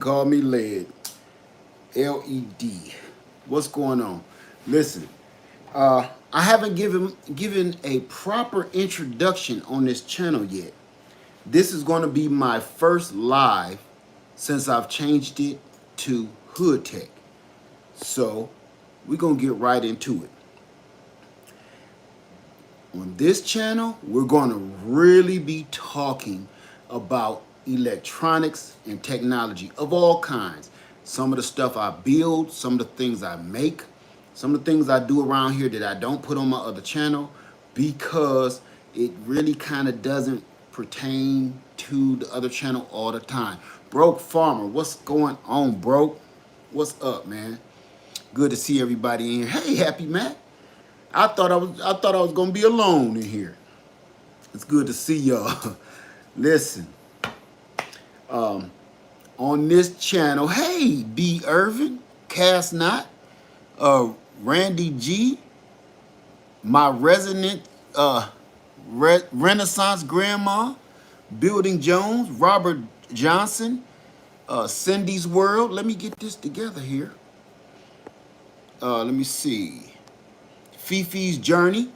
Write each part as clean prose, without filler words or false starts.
Call me LED. LED. What's going on? Listen, I haven't given a proper introduction on this channel yet. This is going to be my first live since I've changed it to Hood Tech. So we're going to get right into it. On this channel, we're going to really be talking about electronics and technology of all kinds. Some of the stuff I build, some of the things I make, some of the things I do around here that I don't put on my other channel because it really kind of doesn't pertain to the other channel all the time. Broke Farmer, what's going on, Broke? What's up, man? Good to see everybody in here. Hey, Happy Matt. I thought I was gonna be alone in here. It's good to see y'all. Listen, on this channel, hey B Irvin, Cass Knott, Randy G, my resident Renaissance grandma, Building Jones, Robert Johnson, Cindy's World. Let me get this together here. Let me see. Fifi's Journey.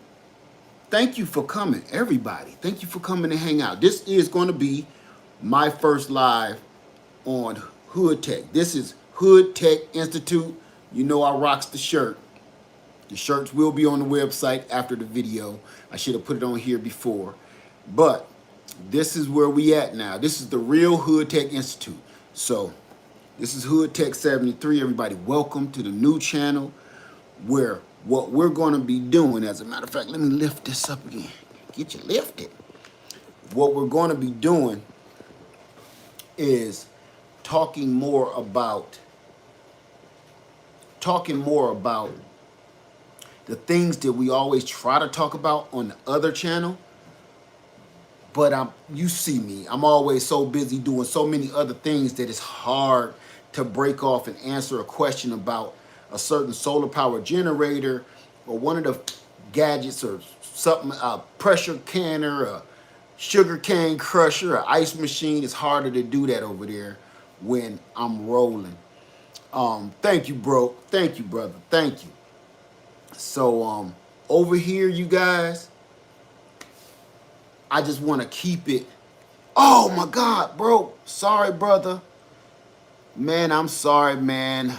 Thank you for coming, everybody. Thank you for coming to hang out. This is going to be my first live on Hood Tech. This is Hood Tech Institute. You know I rocks the shirt. The shirts will be on the website after the video. I should have put it on here before. But this is where we at now. This is the real Hood Tech Institute. So this is Hood Tech 73. Everybody, welcome to the new channel where what we're going to be doing, as a matter of fact, let me lift this up again. Get you lifted. What we're going to be doing is talking more about the things that we always try to talk about on the other channel. But you see me, I'm always so busy doing so many other things that it's hard to break off and answer a question about a certain solar power generator or one of the gadgets or something, a pressure canner, a sugar cane crusher, an ice machine. It's harder to do that over there when I'm rolling. Thank you, bro. Thank you, brother. Thank you. So over here, you guys, I just want to keep it. Oh my God, bro. Sorry, brother. Man, I'm sorry, man.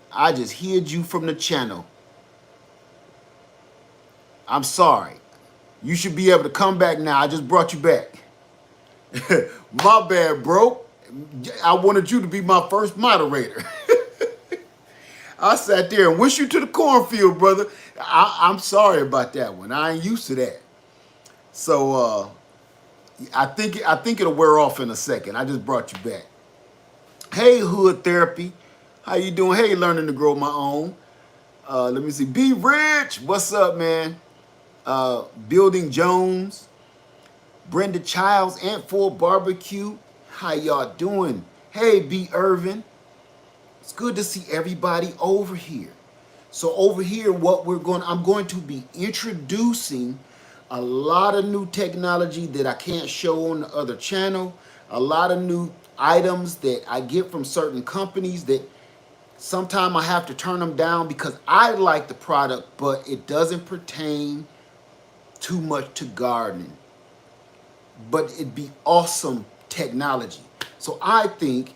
I just hid you from the channel. I'm sorry. You should be able to come back now. I just brought you back. My bad, bro. I wanted you to be my first moderator. I sat there and wished you to the cornfield, brother. I'm sorry about that one. I ain't used to that. So I think it'll wear off in a second. I just brought you back. Hey, Hood Therapy. How you doing? Hey, learning to grow my own. Let me see. Be Rich. What's up, man? Building Jones. Brenda Childs, Ant Full Barbecue. How y'all doing? Hey, B Irvin. It's good to see everybody over here. So over here, I'm going to be introducing a lot of new technology that I can't show on the other channel. A lot of new items that I get from certain companies that sometimes I have to turn them down because I like the product, but it doesn't pertain too much to gardening. But it'd be awesome technology. So I think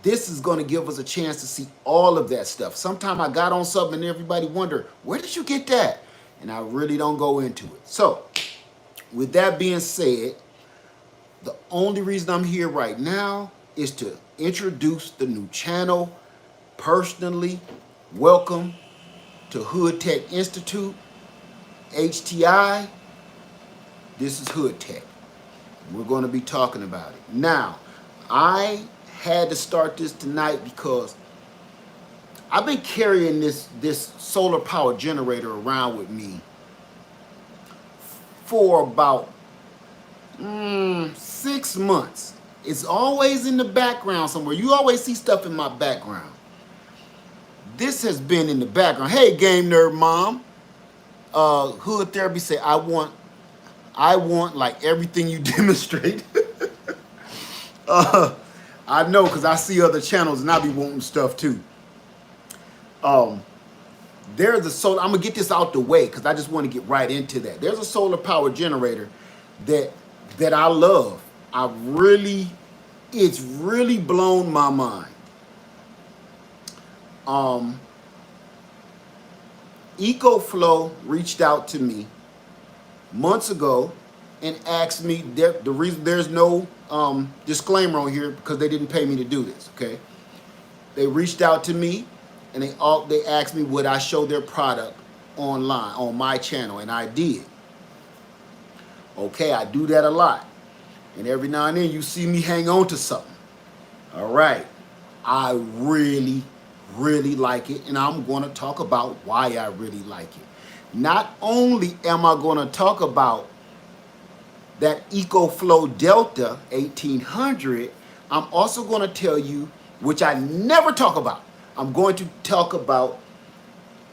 this is going to give us a chance to see all of that stuff. Sometimes I got on something and everybody wonder, where did you get that? And I really don't go into it. So with that being said, the only reason I'm here right now is to introduce the new channel. Personally, welcome to Hood Tech Institute, HTI. This is Hood Tech. We're going to be talking about it. Now, I had to start this tonight because I've been carrying this solar power generator around with me for about 6 months. It's always in the background somewhere. You always see stuff in my background. This has been in the background. Hey, Game Nerd Mom. Hood Therapy say, I want like everything you demonstrate. I know because I see other channels and I be wanting stuff too. Um, there's a solar. I'm gonna get this out the way because I just want to get right into that. There's a solar power generator that I love. It's really blown my mind. EcoFlow reached out to me months ago and asked me the reason there's no disclaimer on here because they didn't pay me to do this. Okay, they reached out to me and they asked me would I show their product online on my channel, and I did. Okay, I do that a lot, and every now and then you see me hang on to something. All right, I really like it, and I'm going to talk about why I really like it. Not only am I going to talk about that EcoFlow Delta 1800, I'm also going to tell you, which I never talk about, I'm going to talk about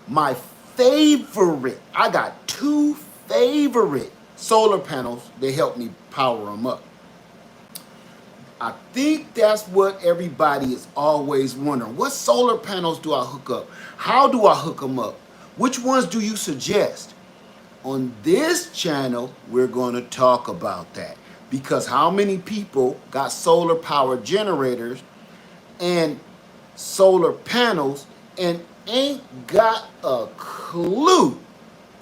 my favorite. I got two favorite solar panels. They help me power them up. I think that's what everybody is always wondering. What solar panels do I hook up? How do I hook them up? Which ones do you suggest? On this channel, we're going to talk about that. Because how many people got solar power generators and solar panels and ain't got a clue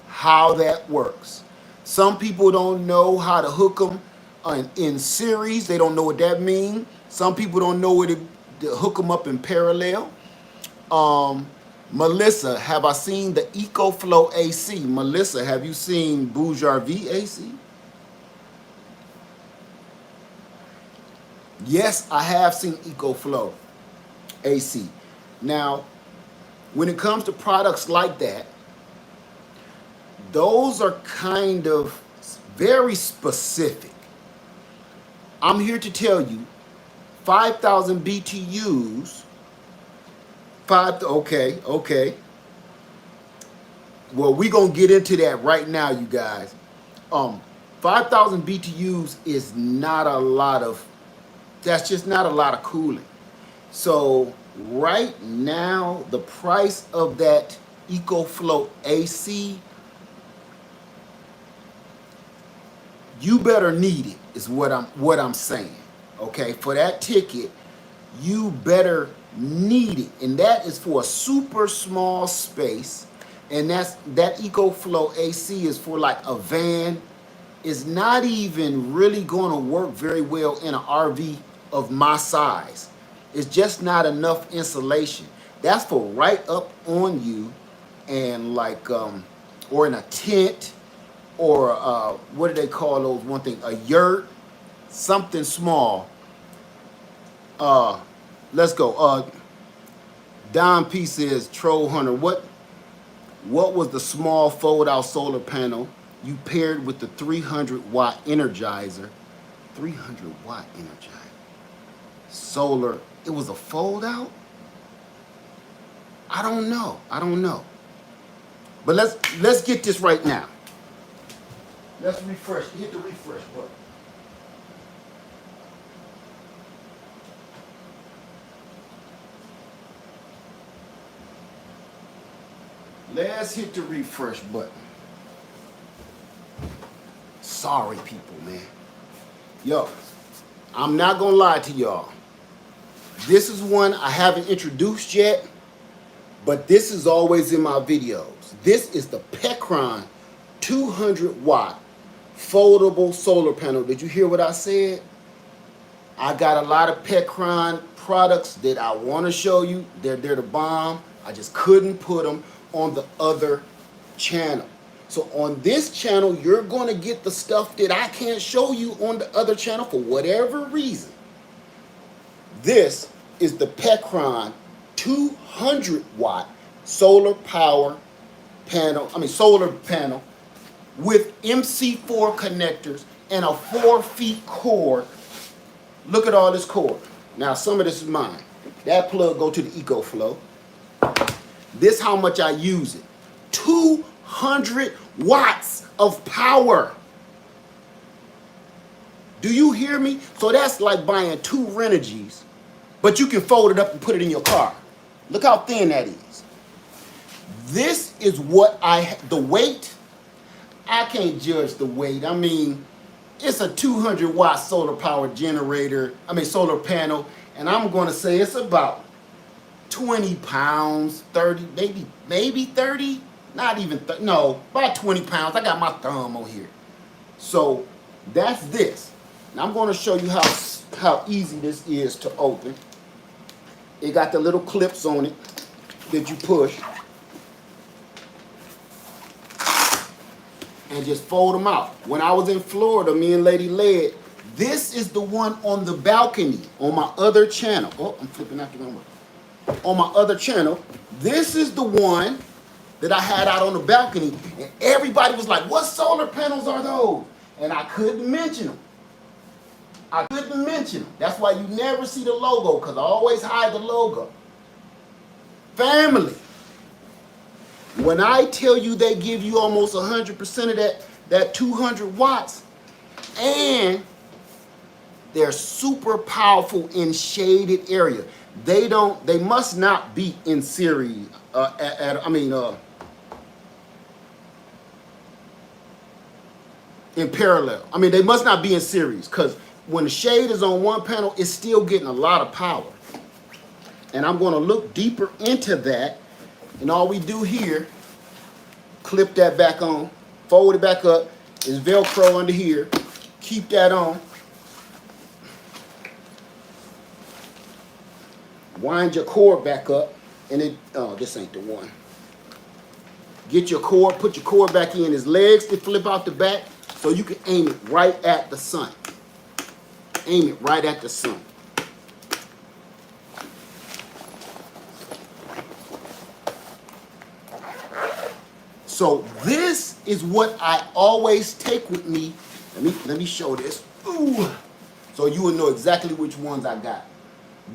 how that works? Some people don't know how to hook them in series. They don't know what that means. Some people don't know where to hook them up in parallel. Melissa, have I seen the EcoFlow AC? Melissa, have you seen Boujar-V AC? Yes, I have seen EcoFlow AC. Now, when it comes to products like that, those are kind of very specific. I'm here to tell you, 5,000 BTUs, okay. Well, we're going to get into that right now, you guys. 5,000 BTUs is not a lot of, that's just not a lot of cooling. So right now, the price of that EcoFlow AC, you better need it, is what I'm saying. Okay, for that ticket, you better need it, and that is for a super small space. And that EcoFlow AC is for like a van. It's not even really going to work very well in an RV of my size. It's just not enough insulation. That's for right up on you, and like or in a tent, or what do they call those? One thing, a yurt, something small. Let's go. Don P says, Troll Hunter, what was the small fold-out solar panel you paired with the 300-watt Energizer? 300-watt Energizer. Solar, it was a fold-out? I don't know. But let's get this right now. Let's refresh. Hit the refresh button. Let's hit the refresh button. Sorry, people, man. Yo, I'm not gonna lie to y'all. This is one I haven't introduced yet, but this is always in my videos. This is the Petron 200-watt foldable solar panel. Did you hear what I said? I got a lot of Petron products that I want to show you. They're the bomb. I just couldn't put them on the other channel. So on this channel, you're going to get the stuff that I can't show you on the other channel for whatever reason. This is the Petron 200-watt solar panel with MC4 connectors and a 4-foot cord. Look at all this cord. Now, some of this is mine. That plug go to the EcoFlow. This how much I use it. 200 watts of power. Do you hear me? So that's like buying 2 Renogees but you can fold it up and put it in your car. Look how thin that is. This is what the weight, I can't judge the weight. I mean, it's a 200 watt solar powered generator, solar panel, and I'm going to say it's about 20 pounds, 30, maybe 30, not even, no, about 20 pounds. I got my thumb on here. So that's this. Now I'm going to show you how easy this is to open. It got the little clips on it that you push. And just fold them out. When I was in Florida, me and Lady Led, this is the one on the balcony on my other channel. Oh, I'm flipping out the camera. On my other channel, this is the one that I had out on the balcony, and everybody was like, what solar panels are those? And I couldn't mention them. I couldn't mention them. That's why you never see the logo, because I always hide the logo. Family. When I tell you they give you almost 100% of that 200 watts, and they're super powerful in shaded area. They must not be in series, in parallel. They must not be in series, because when the shade is on one panel, it's still getting a lot of power. And I'm going to look deeper into that. And all we do here, clip that back on, fold it back up. There's Velcro under here. Keep that on. Wind your cord back up. And this ain't the one. Get your cord, put your cord back in. His legs to flip out the back so you can aim it right at the sun. Aim it right at the sun. So this is what I always take with me. Let me show this. Ooh. So you will know exactly which ones I got.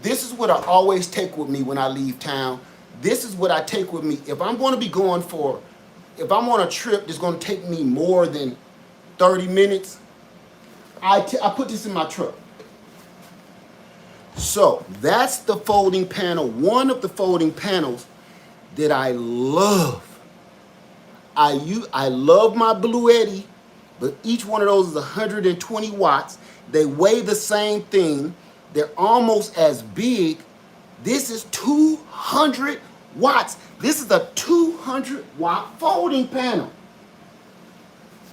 This is what I always take with me when I leave town. This is what I take with me. If I'm going to be if I'm on a trip that's going to take me more than 30 minutes, I put this in my truck. So that's the folding panel, one of the folding panels that I love. I love my Blue Eddy, but each one of those is 120 watts. They weigh the same thing. They're almost as big. This is 200 watts. This is a 200 watt folding panel.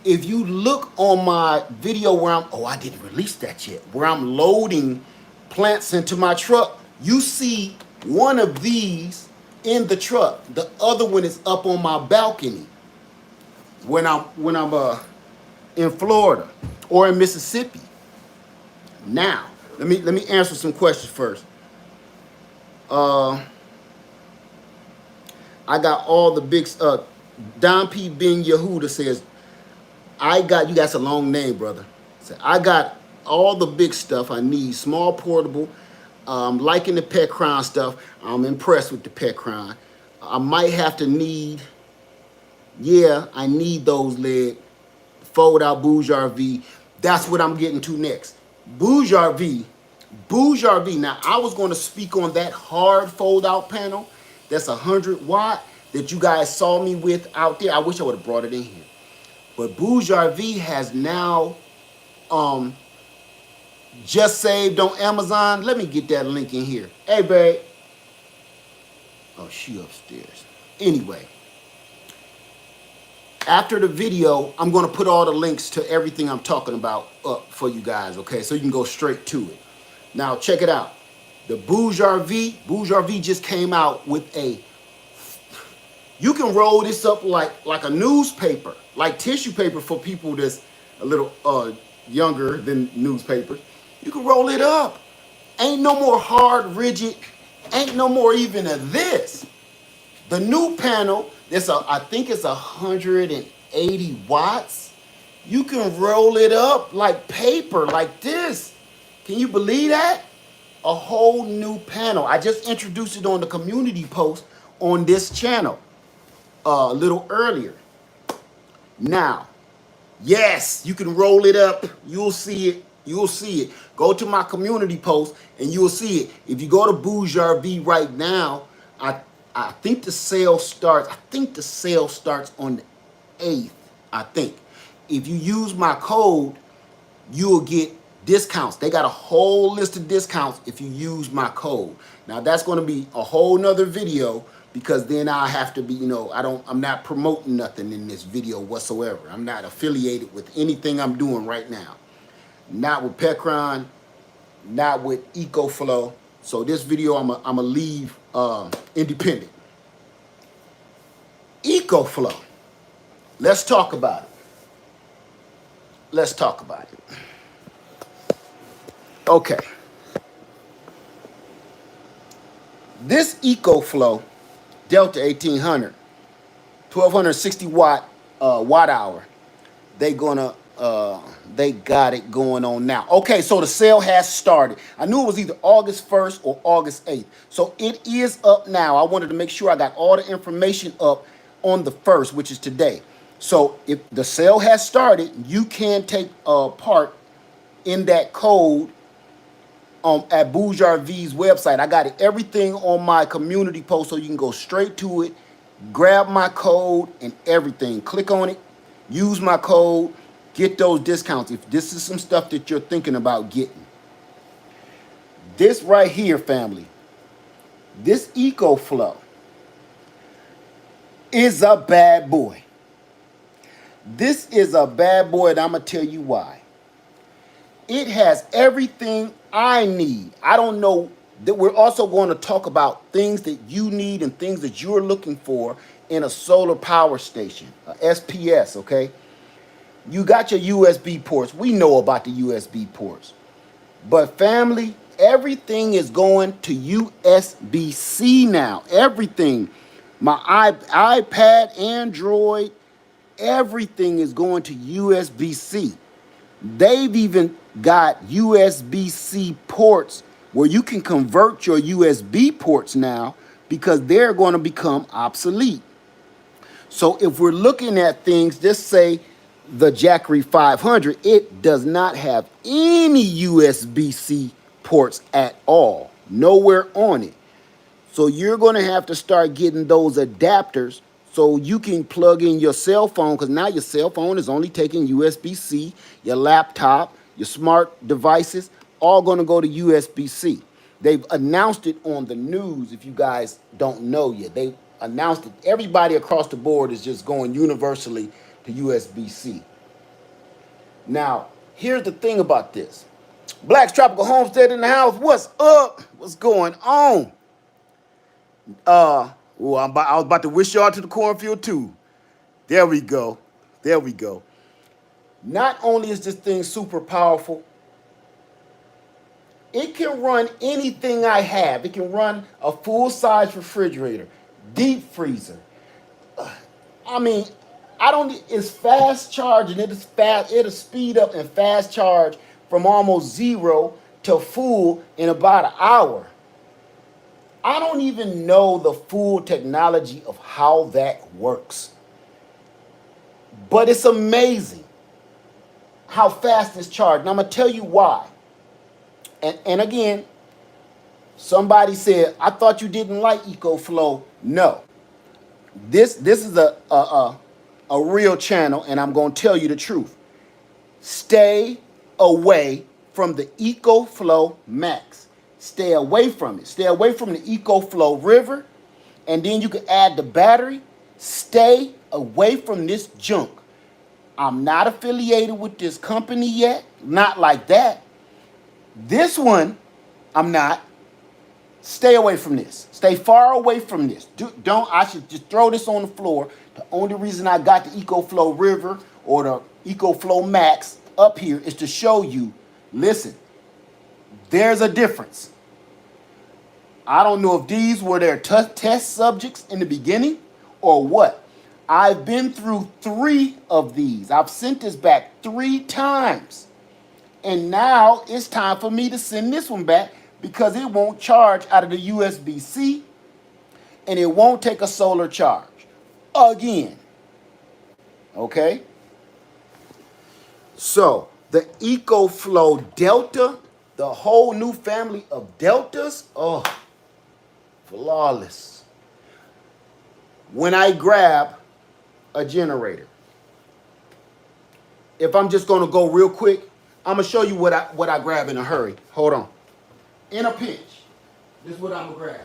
If you look on my video where I didn't release that yet, where I'm loading plants into my truck, you see one of these in the truck. The other one is up on my balcony when I'm in Florida or in Mississippi. Now, let me answer some questions first. I got all the big Don P. Ben Yehuda says, you got a long name, brother. I got all the big stuff I need, small portable. I'm liking the Petron stuff. I'm impressed with the Petron. I might have to I need those lead fold out Bouge RV. That's what I'm getting to next. Bouge RV. Now, I was going to speak on that hard fold out panel. That's 100 watt that you guys saw me with out there. I wish I would have brought it in here. But Bouge RV has now just saved on Amazon. Let me get that link in here. Hey, babe. Oh, she upstairs. Anyway, after the video, I'm going to put all the links to everything I'm talking about up for you guys, okay? So you can go straight to it. Now, check it out. The Bouge RV just came out with you can roll this up like a newspaper, like tissue paper for people that's a little younger than newspapers. You can roll it up. Ain't no more hard, rigid. Ain't no more even of this. The new panel, I think it's 180 watts. You can roll it up like paper, like this. Can you believe that? A whole new panel. I just introduced it on the community post on this channel a little earlier. Now, yes, you can roll it up. You'll see it. You'll see it. Go Go to my community post and you'll see it. If you go to BougeRV right now, I think the sale starts. I think the sale starts on the 8th. I think. If you use my code, you will get discounts. They got a whole list of discounts if you use my code. Now that's going to be a whole nother video, because then I have to be, I'm not promoting nothing in this video whatsoever. I'm not affiliated with anything I'm doing right now. Not with Petron, not with EcoFlow. So this video I'm gonna leave independent. EcoFlow. Let's talk about it. Let's talk about it. Okay. This EcoFlow Delta 1800, 1260 watt hour. They got it going on now. Okay, so the sale has started. I knew it was either August 1st or August 8th. So it is up now. I wanted to make sure I got all the information up on the 1st, which is today. So if the sale has started, you can take part in that code at BougeRV's website. I got everything on my community post, so you can go straight to it, grab my code and everything. Click on it, use my code, get those discounts if this is some stuff that you're thinking about getting. This right here, family, this EcoFlow is a bad boy. This is a bad boy, and I'm going to tell you why. It has everything I need. I don't know that we're also going to talk about things that you need and things that you're looking for in a solar power station, a SPS, okay? You got your USB ports. We know about the USB ports. But family, everything is going to USB-C now. Everything. My iPad, Android, everything is going to USB-C. They've even got USB-C ports where you can convert your USB ports now, because they're going to become obsolete. So if we're looking at things, just say the Generac 500, it does not have any USB-C ports at all, nowhere on it. So you're going to have to start getting those adapters so you can plug in your cell phone, because now your cell phone is only taking USB-C, your laptop, your smart devices, all going to go to USB-C. They've announced it on the news, if you guys don't know yet. They announced it. Everybody across the board is just going universally to USB-C. Now, here's the thing about this. Black's Tropical Homestead in the house. What's up? What's going on? I was about to wish y'all to the cornfield too. There we go. There we go. Not only is this thing super powerful, it can run anything I have. It can run a full-size refrigerator, deep freezer. I mean, it's fast charging. It'll speed up and fast charge from almost 0 to full in about an hour. I don't even know the full technology of how that works. But it's amazing how fast it's charged. And I'm going to tell you why. And again, somebody said, I thought you didn't like EcoFlow. No. This is a real channel, and I'm going to tell you the truth. Stay away from the EcoFlow Max. Stay away from it. Stay away from the EcoFlow River, and then you can add the battery. Stay away from this junk. I'm not affiliated with this company yet. Not like that. This one, I'm not. Stay away from this. Stay far away from this. I should just throw this on the floor. The only reason I got the EcoFlow River or the EcoFlow Max up here is to show you, listen, there's a difference. I don't know if these were their test subjects in the beginning or what. I've been through 3 of these. I've sent this back 3 times. And now it's time for me to send this one back because it won't charge out of the USB-C and it won't take a solar charge again. Okay? So the EcoFlow Delta, The whole new family of Deltas, oh, flawless. When I grab a generator, if I'm just gonna go real quick, I'm gonna show you what I grab in a hurry. Hold on. In a pinch, this is what I'm gonna grab.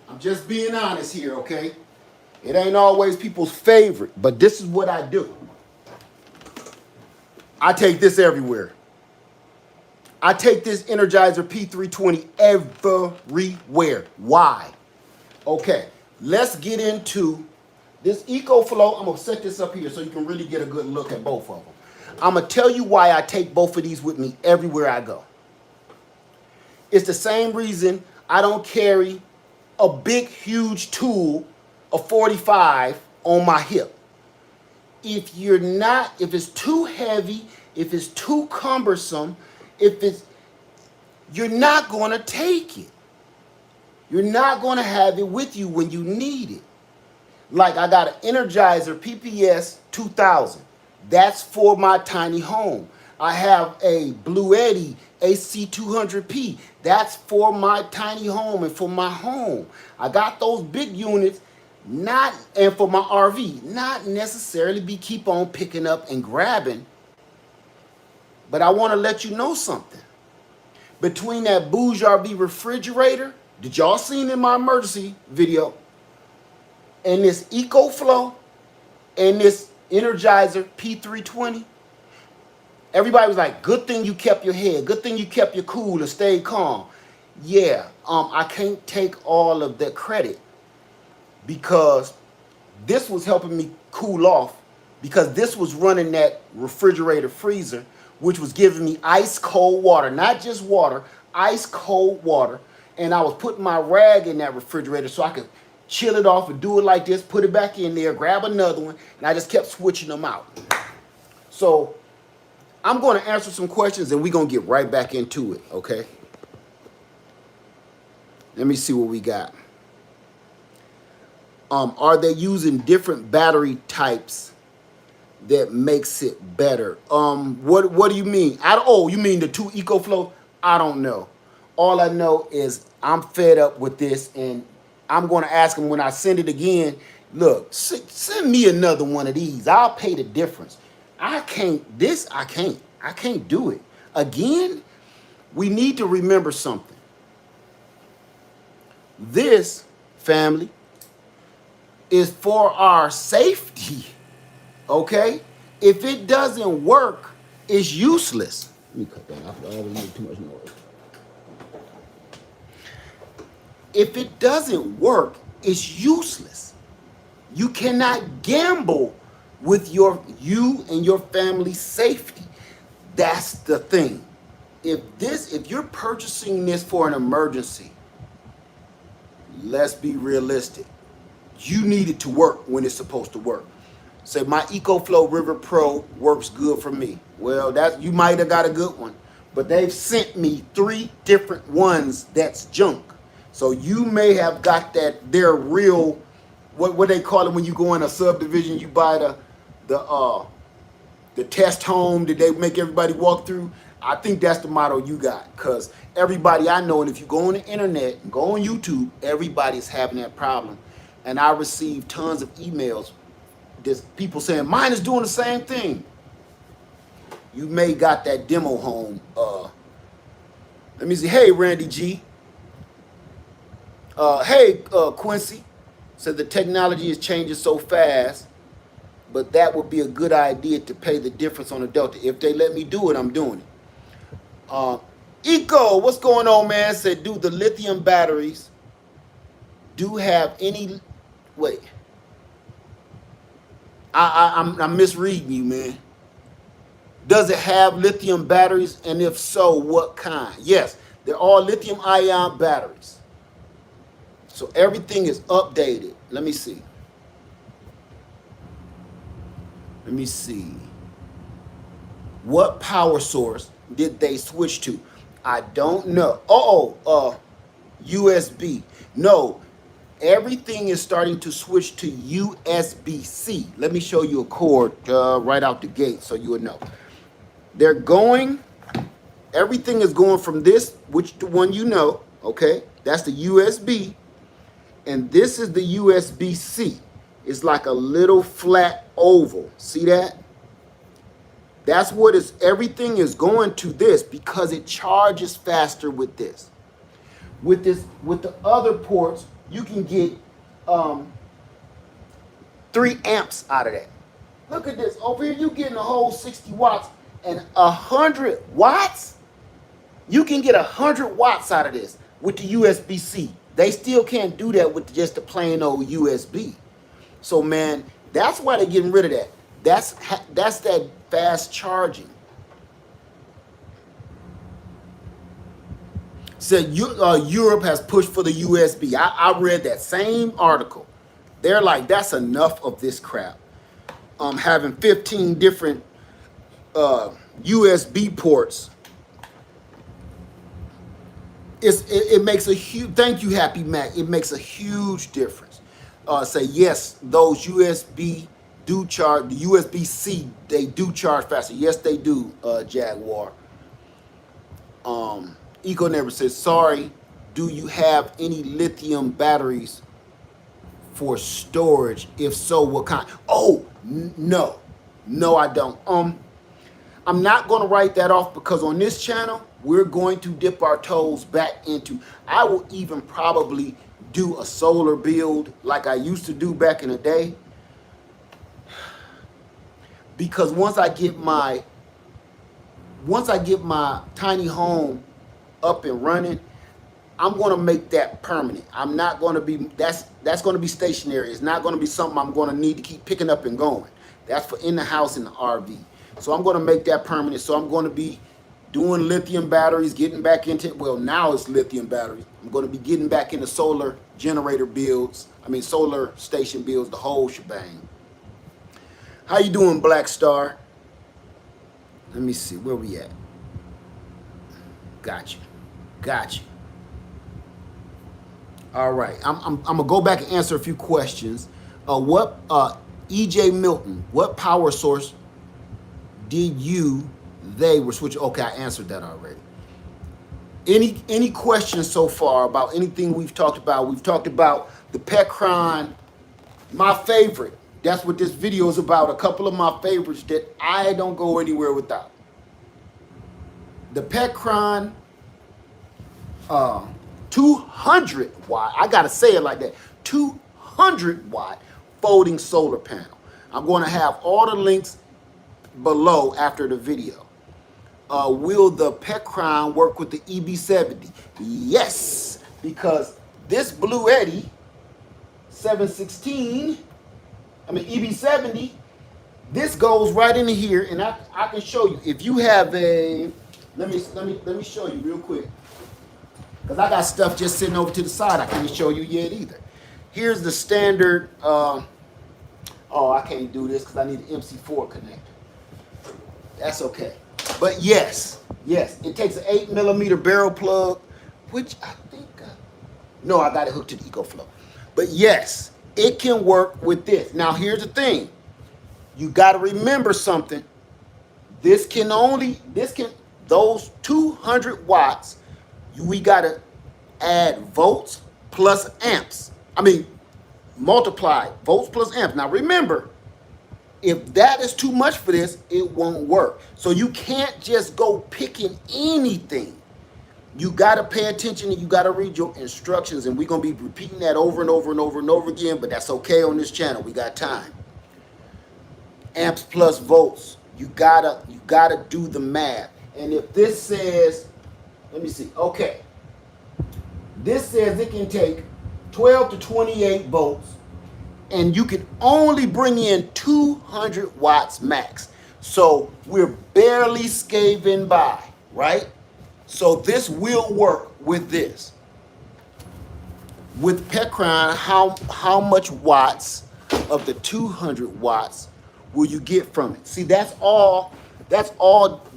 I'm just being honest here, okay? It ain't always people's favorite, but this is what I do. I take this everywhere. I take this Energizer P320 everywhere. Why? Okay, let's get into this EcoFlow. I'm going to set this up here so you can really get a good look at both of them. I'm going to tell you why I take both of these with me everywhere I go. It's the same reason I don't carry a big, huge tool, a 45, on my hip. If it's too heavy, if it's too cumbersome, you're not going to take it. You're not going to have it with you when you need it. Like I got an Energizer PPS 2000. That's for my tiny home. I have a Blue Eddy AC 200P. That's for my tiny home and for my home. I got those big units, and for my RV, not necessarily keep on picking up and grabbing. But I want to let you know something. Between that Bouge RV refrigerator, did y'all seen in my emergency video, and this EcoFlow, and this Energizer P320, everybody was like, good thing you kept your head, good thing you kept your cool and stayed calm. Yeah, I can't take all of the credit, because this was helping me cool off, because this was running that refrigerator freezer, which was giving me ice cold water, not just water, ice cold water. And I was putting my rag in that refrigerator so I could chill it off and do it like this, put it back in there, grab another one, and I just kept switching them out. So I'm going to answer some questions and we're going to get right back into it, okay? Let me see what we got. Are they using different battery types that makes it better? What do you mean? You mean the two EcoFlow? I don't know. All I know is I'm fed up with this, and I'm going to ask them when I send it again, look, send me another one of these. I'll pay the difference. I can't do it. Again, we need to remember something. This, family, is for our safety, okay? If it doesn't work, it's useless. Let me cut that off. I always make too much noise. If it doesn't work, it's useless. You cannot gamble with you and your family's safety. That's the thing. If you're purchasing this for an emergency, let's be realistic. You need it to work when it's supposed to work. Say my EcoFlow River Pro works good for me. Well, you might have got a good one, but they've sent me 3 different ones that's junk. So you may have got their real, what they call it when you go in a subdivision, you buy the test home that they make everybody walk through. I think that's the model you got, because everybody I know, and if you go on the internet and go on YouTube, everybody's having that problem. And I received tons of emails, people saying, mine is doing the same thing. You may got that demo home. Let me see. Hey, Randy G. Hey, Quincy. Said the technology is changing so fast, but that would be a good idea to pay the difference on the Delta. If they let me do it, I'm doing it. Eco, what's going on, man? Said, do the lithium batteries do have any... Wait. I'm misreading you, man. Does it have lithium batteries? And if so, what kind? Yes, they're all lithium ion batteries. So everything is updated. Let me see. What power source did they switch to? I don't know. USB. No. everything is starting to switch to USB-C. Let me show you a cord right out the gate so you would know. They're going, everything is going from this, which the one you know, okay? That's the USB. And this is the USB-C. It's like a little flat oval. See that? That's what is, everything is going to this because it charges faster with this. With the other ports, you can get 3 amps out of that. Look at this. Over here, you're getting a whole 60 watts and 100 watts. You can get 100 watts out of this with the USB-C. They still can't do that with just the plain old USB. So, man, that's why they're getting rid of that. That's that fast charging. Said Europe has pushed for the USB. I read that same article. They're like, that's enough of this crap. Having 15 different USB ports. It makes a huge, thank you, Happy Mac. It makes a huge difference. Say, yes, those USB do charge, the USB-C, they do charge faster. Yes, they do, Jaguar. Eco Neighbor says, sorry, do you have any lithium batteries for storage? If so, what kind? Oh, no. No, I don't. I'm not going to write that off because on this channel, we're going to dip our toes back into, I will even probably do a solar build like I used to do back in the day. Because once I get my tiny home up and running, I'm going to make that permanent. I'm not going to be, that's going to be stationary. It's not going to be something I'm going to need to keep picking up and going. That's for in the house in the RV. So I'm going to make that permanent. So I'm going to be doing lithium batteries, getting back into, well, now it's lithium batteries. I'm going to be getting back into solar generator builds. I mean, solar station builds, the whole shebang. How you doing, Black Star? Let me see, where we at? Got you. Got you. All right, I'm gonna go back and answer a few questions. EJ Milton, what power source did they were switching? Okay, I answered that already. Any questions so far about anything we've talked about? We've talked about the Petron, my favorite. That's what this video is about. A couple of my favorites that I don't go anywhere without. The Petron 200 watt, I gotta say it like that, 200 watt folding solar panel. I'm gonna have all the links below after the video. Will the Petron work with the EB70? Yes, because this Blue Eddy 716, EB70, this goes right in here, and I can show you. If you have a, let me show you real quick, because I got stuff just sitting over to the side I can't show you yet either. Here's the standard. Oh, I can't do this because I need an MC4 connector. That's okay. But yes, it takes an 8mm barrel plug, which I think, no, I got it hooked to the EcoFlow. But yes, it can work with this. Now, here's the thing. You got to remember something. Those 200 watts, we got to add volts plus amps. Multiply volts plus amps. Now, remember, if that is too much for this, it won't work. So you can't just go picking anything. You got to pay attention and you got to read your instructions. And we're going to be repeating that over and over and over and over again. But that's okay on this channel. We got time. Amps plus volts. You gotta do the math. And if this says, let me see. Okay. This says it can take 12 to 28 volts. And you can only bring in 200 watts max. So we're barely scaving by, right? So this will work with this. With Petron, how much watts of the 200 watts will you get from it? See, that's all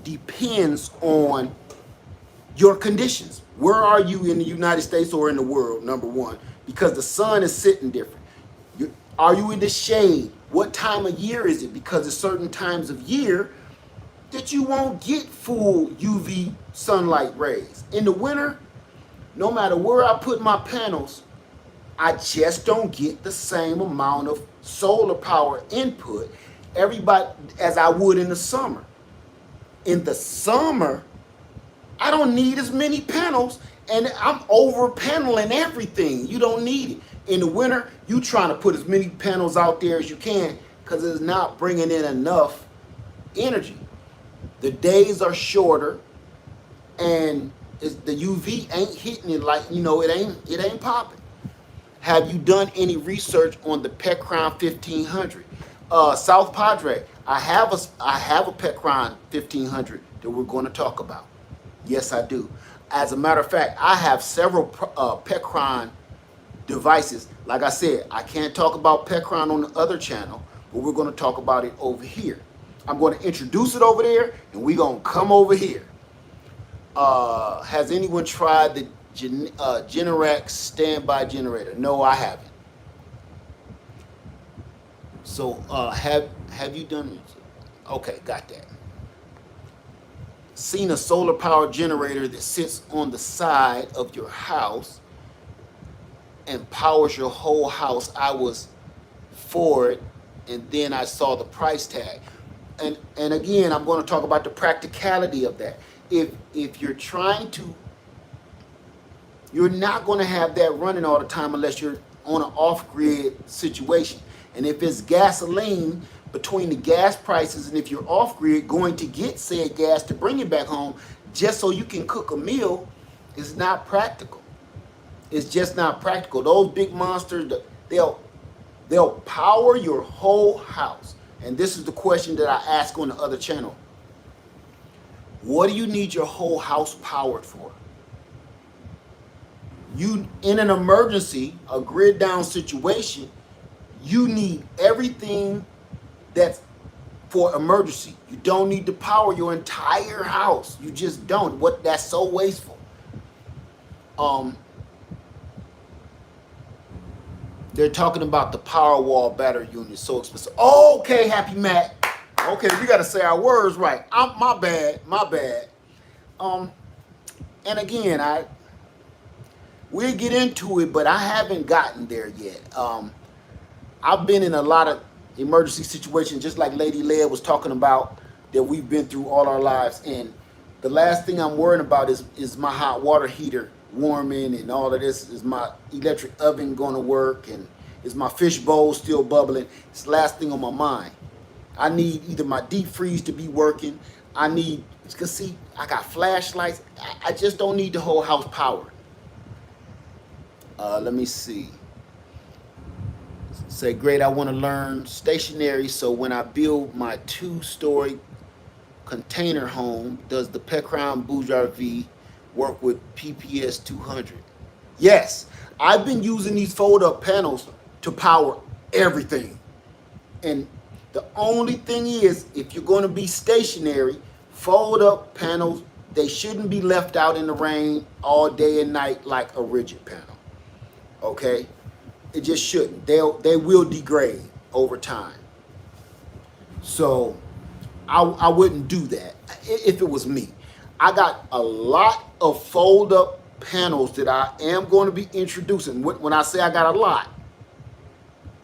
depends on your conditions. Where are you in the United States or in the world, number one? because the sun is sitting different. Are you in the shade? What time of year is it? Because there's certain times of year that you won't get full UV sunlight rays. In the winter, no matter where I put my panels, I just don't get the same amount of solar power input everybody as I would in the summer. In the summer, I don't need as many panels, and I'm over paneling everything. You don't need it. In the winter, you trying to put as many panels out there as you can because it's not bringing in enough energy. The days are shorter, and the UV ain't hitting it like, it ain't popping. Have you done any research on the Petron 1500? South Padre, I have a Petron 1500 that we're going to talk about. Yes, I do. As a matter of fact, I have several Petron devices. Like I said, I can't talk about Petron on the other channel, but we're going to talk about it over here. I'm going to introduce it over there, and we're going to come over here. Has anyone tried the Generac standby generator? No, I haven't. So have you done it? Okay, got that. Seen a solar power generator that sits on the side of your house and powers your whole house. I was for it, and then I saw the price tag. And again, I'm going to talk about the practicality of that. If you're trying to, you're not going to have that running all the time unless you're on an off-grid situation. And if it's gasoline, between the gas prices, and if you're off-grid, going to get said gas to bring it back home just so you can cook a meal is not practical. It's just not practical. Those big monsters, they'll power your whole house. And this is the question that I ask on the other channel. What do you need your whole house powered for? You, in an emergency, a grid down situation, you need everything that's for emergency. You don't need to power your entire house. You just don't. That's so wasteful. They're talking about the Powerwall battery unit, so expensive. Okay, Happy Matt. Okay, we got to say our words right. My bad. And again, we'll get into it, but I haven't gotten there yet. I've been in a lot of emergency situations, just like Lady Leia was talking about, that we've been through all our lives. And the last thing I'm worrying about is my hot water heater warming, and all of this. Is my electric oven going to work, and is my fish bowl still bubbling? It's the last thing on my mind. I need either my deep freeze to be working. I need, because see, I got flashlights. I just don't need the whole house powered. Let me see. Say, great, I want to learn stationary, so when I build my 2-story container home, does the Petron Bourgeois V work with PPS 200? Yes, I've been using these fold-up panels to power everything. And the only thing is, if you're going to be stationary, fold-up panels, they shouldn't be left out in the rain all day and night like a rigid panel. Okay? It just shouldn't. They will degrade over time. So I wouldn't do that if it was me. I got a lot of fold-up panels that I am going to be introducing. When I say I got a lot,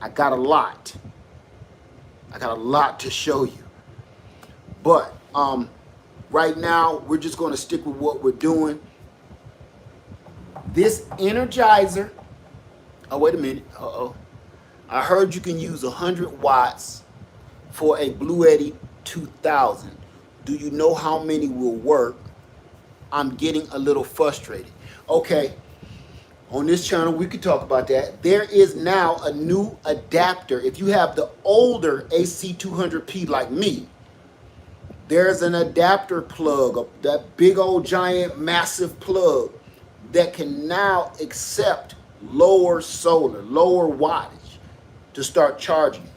I got a lot. I got a lot to show you. But right now, we're just going to stick with what we're doing. This Energizer. Oh, wait a minute. I heard you can use 100 watts for a Blue Eddy 2000. Do you know how many will work? I'm getting a little frustrated. Okay, on this channel, we could talk about that. There is now a new adapter. If you have the older AC200P like me, there's an adapter plug, that big old giant massive plug that can now accept lower solar, lower wattage to start charging.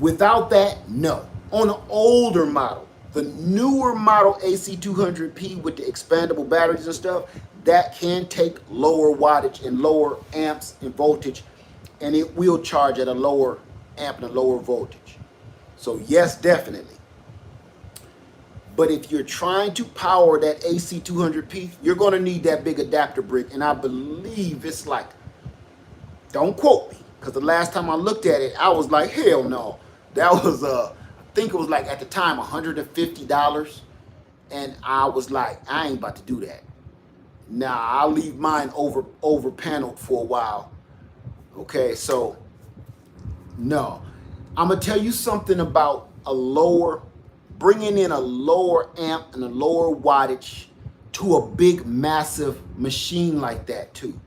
Without that, no. On an older model, the newer model AC200P with the expandable batteries and stuff, that can take lower wattage and lower amps and voltage, and it will charge at a lower amp and a lower voltage. So yes, definitely. But if you're trying to power that AC 200p, you're going to need that big adapter brick. And I believe it's like, don't quote me, because the last time I looked at it, I was like, hell no. That was, I think it was like at the time, $150. And I was like, I ain't about to do that. Nah, I'll leave mine over paneled for a while. Okay, so no. I'm going to tell you something about bringing in a lower amp and a lower wattage to a big, massive machine like that too.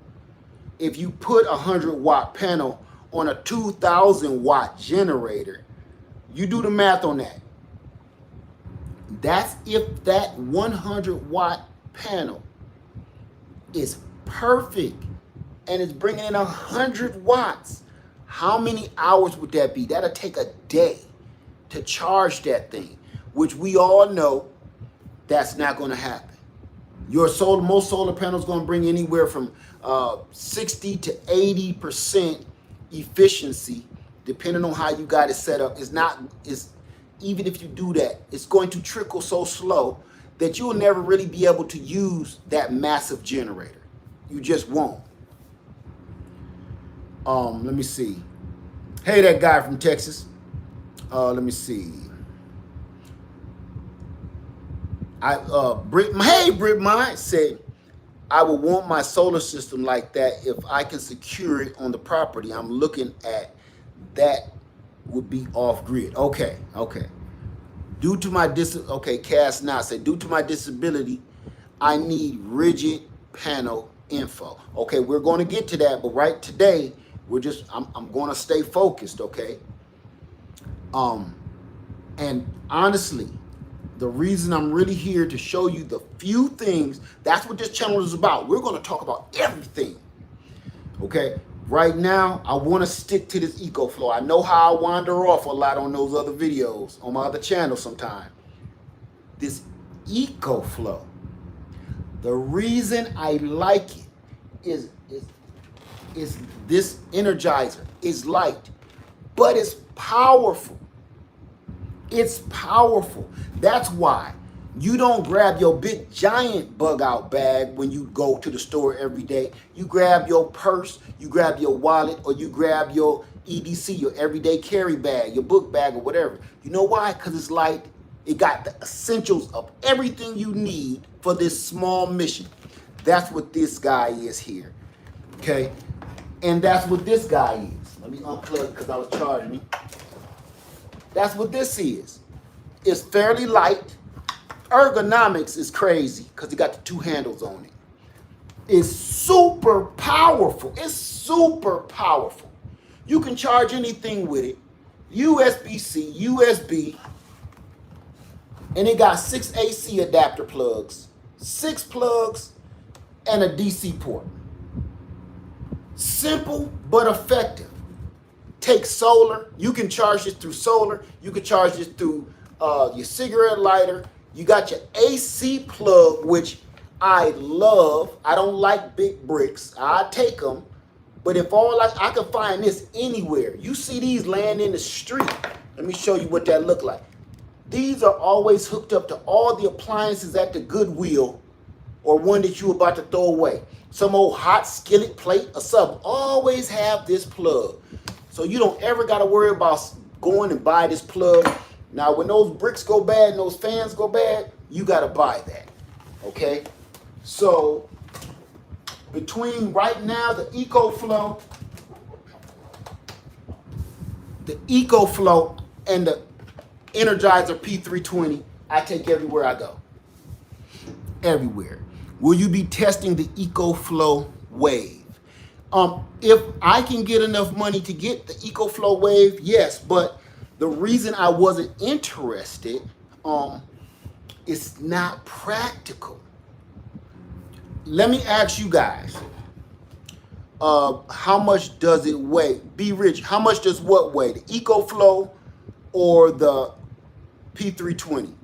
If you put a 100-watt panel on a 2,000-watt generator, you do the math on that. That's if that 100-watt panel is perfect and it's bringing in 100 watts. How many hours would that be? That'll take a day to charge that thing, which we all know that's not going to happen. Most solar panels going to bring anywhere from 60 to 80% efficiency, depending on how you got it set up. Even if you do that, it's going to trickle so slow that you'll never really be able to use that massive generator. You just won't. Let me see. Hey, that guy from Texas. Let me see. Brit Mine said, I would want my solar system like that if I can secure it on the property I'm looking at. That would be off grid. Okay. Due to my Cass now said, due to my disability, I need rigid panel info. Okay, we're going to get to that, but right today, I'm going to stay focused, okay? And honestly, the reason I'm really here to show you the few things, that's what this channel is about. We're going to talk about everything, okay? Right now, I want to stick to this EcoFlow. I know how I wander off a lot on those other videos, on my other channel sometime. This EcoFlow, the reason I like it is this Energizer is light, but it's powerful. It's powerful. That's why you don't grab your big giant bug out bag when you go to the store every day. You grab your purse, you grab your wallet, or you grab your EDC, your everyday carry bag, your book bag, or whatever. You know why? Because it's light. It got the essentials of everything you need for this small mission. That's what this guy is here. Okay? And that's what this guy is. Let me unplug because I was charging me. That's what this is. It's fairly light. Ergonomics is crazy because it got the two handles on it. It's super powerful. It's super powerful. You can charge anything with it. USB-C, USB, and it got 6 AC adapter plugs, 6 plugs, and a DC port. Simple but effective. Take solar. You can charge this through solar. You can charge this through your cigarette lighter. You got your AC plug, which I love. I don't like big bricks. I take them. But if I can find this anywhere. You see these laying in the street. Let me show you what that look like. These are always hooked up to all the appliances at the Goodwill or one that you're about to throw away. Some old hot skillet plate or something. Always have this plug. So you don't ever got to worry about going and buy this plug. Now, when those bricks go bad and those fans go bad, you got to buy that, okay? So, between right now, the EcoFlow and the Energizer P320, I take everywhere I go. Everywhere. Will you be testing the EcoFlow Wave? If I can get enough money to get the EcoFlow Wave, yes, but the reason I wasn't interested, it's not practical. Let me ask you guys, how much does it weigh? Be Rich, how much does what weigh? The EcoFlow or the P320?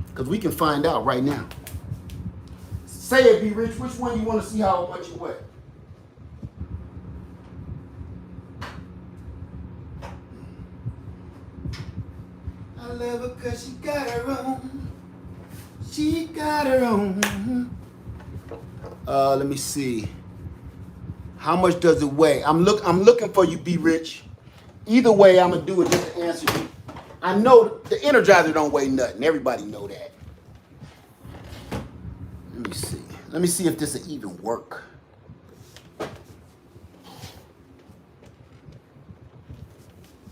Because we can find out right now. Say it, Be Rich. Which one you want to see how much you weigh? I love her because she got her own. She got her own. Let me see. How much does it weigh? I'm looking for you, Be Rich. Either way, I'm gonna do it just to answer you. I know the Energizer don't weigh nothing. Everybody know that. Let me see. Let me see if this will even work.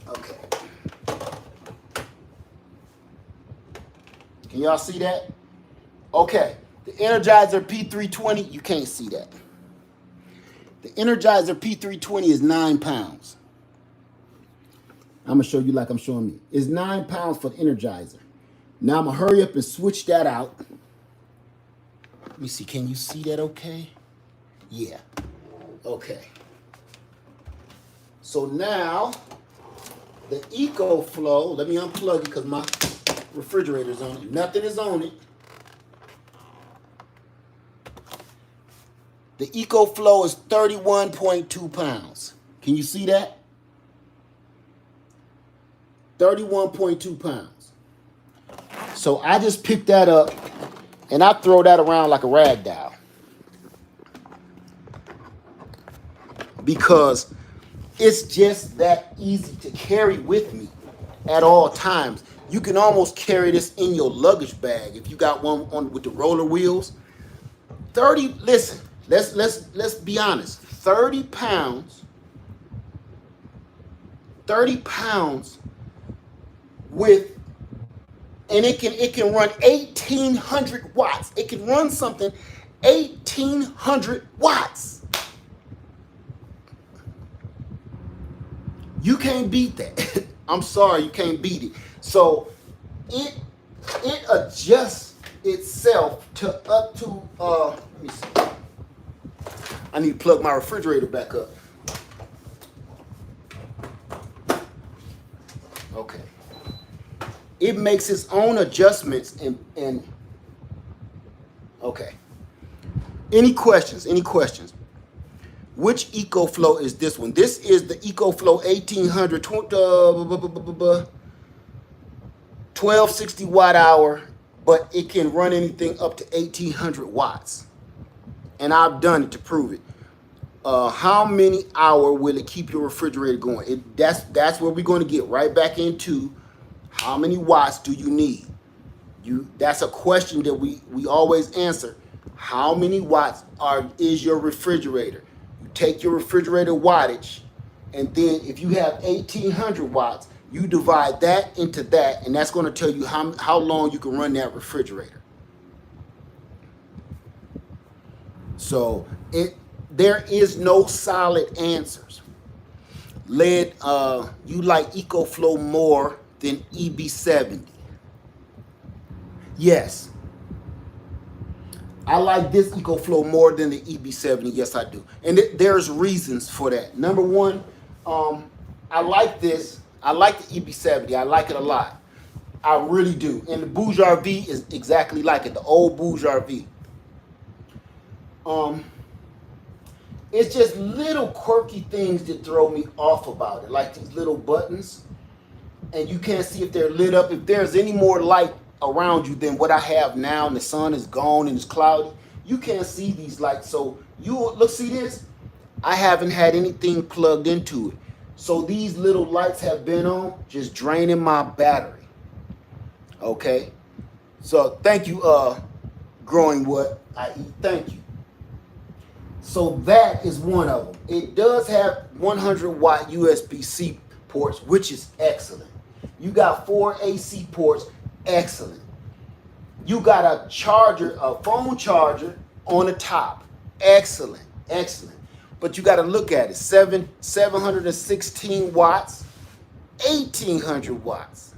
Okay. Can y'all see that? Okay. The Energizer P320, you can't see that. The Energizer P320 is 9 pounds. I'm going to show you like I'm showing me. It's 9 pounds for the Energizer. Now I'm going to hurry up and switch that out. Let me see. Can you see that okay? Yeah. Okay. So now, the EcoFlow, let me unplug it because my refrigerator's on it. Nothing is on it. The EcoFlow is 31.2 pounds. Can you see that? 31.2 pounds. So I just picked that up and I throw that around like a rag doll. Because it's just that easy to carry with me at all times. You can almost carry this in your luggage bag if you got one on with the roller wheels. 30, listen, let's be honest. 30 pounds with, and it can run 1,800 watts. It can run something 1,800 watts. You can't beat that. I'm sorry, you can't beat it. So it adjusts itself to up to let me see. I need to plug my refrigerator back up. Okay. It makes its own adjustments and okay. Any questions? Any questions? Which EcoFlow is this one? This is the EcoFlow 1800 1260 watt hour, but it can run anything up to 1,800 watts. And I've done it to prove it. How many hours will it keep your refrigerator going? That's where we're going to get right back into how many watts do you need? That's a question that we always answer. How many watts is your refrigerator? You take your refrigerator wattage, and then if you have 1,800 watts, you divide that into that, and that's going to tell you how long you can run that refrigerator. So there is no solid answers. You like EcoFlow more than EB70? Yes. I like this EcoFlow more than the EB70. Yes, I do. And there's reasons for that. Number one, I like this. I like the EB70. I like it a lot. I really do. And the Bouge RV is exactly like it, the old Bouge RV. It's just little quirky things that throw me off about it, like these little buttons, and you can't see if they're lit up. If there's any more light around you than what I have now, and the sun is gone and it's cloudy, you can't see these lights. So see this? I haven't had anything plugged into it. So these little lights have been on, just draining my battery. Okay? So thank you, Growing What I Eat. Thank you. So that is one of them. It does have 100 watt USB-C ports, which is excellent. You got 4 AC ports, excellent. You got a charger, a phone charger on the top, excellent, excellent. But you got to look at it, 716 watts, 1,800 watts.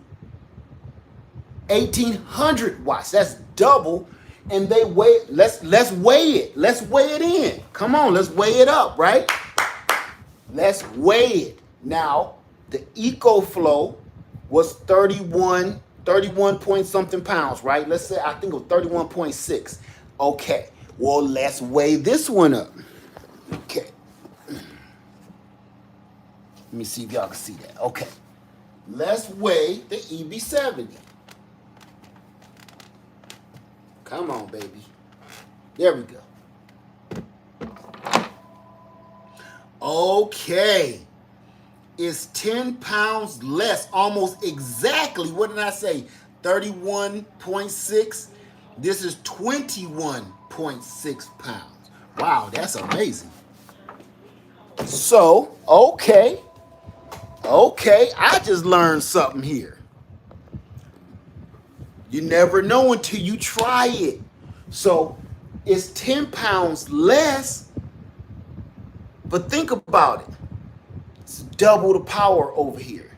1,800 watts, that's double. And they weigh, let's weigh it. Let's weigh it in. Come on, let's weigh it up, right? Let's weigh it. Now, the EcoFlow was 31 point something pounds, right? Let's say, I think it was 31.6. Okay. Well, let's weigh this one up. Okay. Let me see if y'all can see that. Okay. Let's weigh the EB70. Come on, baby. There we go. Okay. It's 10 pounds less, almost exactly. What did I say? 31.6. This is 21.6 pounds. Wow, that's amazing. So, okay, I just learned something here. You never know until you try it. So, it's 10 pounds less, but think about it. It's double the power over here.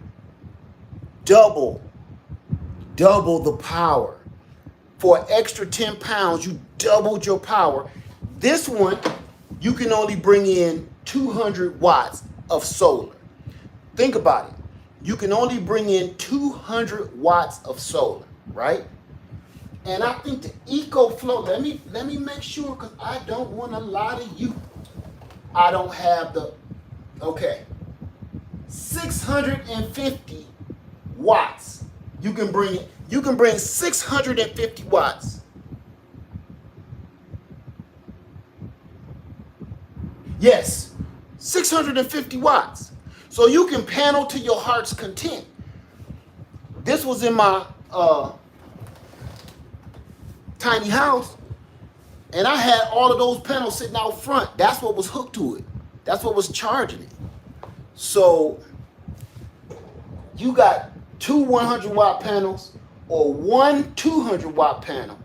Double the power. For an extra 10 pounds, you doubled your power. This one, you can only bring in 200 watts of solar. Think about it. You can only bring in 200 watts of solar, right? And I think the EcoFlow, let me make sure, because I don't want a lot of you. I don't have the, okay. 650 watts. You can bring 650 watts. Yes, 650 watts. So you can panel to your heart's content. This was in my tiny house, and I had all of those panels sitting out front. That's what was hooked to it. That's what was charging it. So you got two 100 watt panels or one 200 watt panel.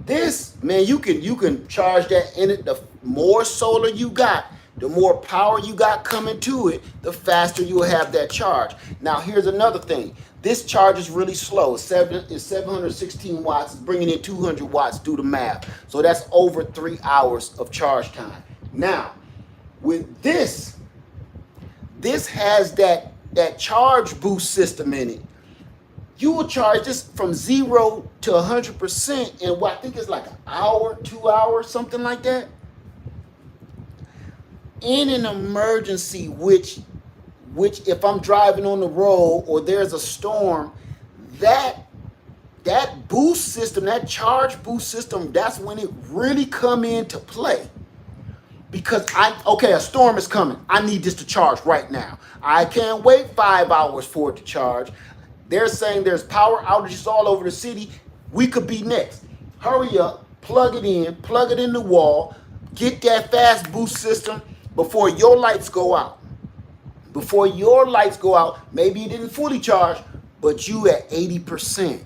This, man, you can charge that in it. The more solar you got, the more power you got coming to it, the faster you'll have that charge. Now, here's another thing. This charge is really slow. It's 716 watts. It's bringing in 200 watts. Do the math. So that's over 3 hours of charge time. Now, with this has that charge boost system in it. You will charge this from 0 to 100% in what I think is like an hour, 2 hours, something like that. In an emergency, which if I'm driving on the road or there's a storm, that boost system, that charge boost system, that's when it really come into play. Because a storm is coming. I need this to charge right now. I can't wait 5 hours for it to charge. They're saying there's power outages all over the city. We could be next. Hurry up, plug it in the wall, get that fast boost system before your lights go out. Before your lights go out, maybe you didn't fully charge, but you at 80%.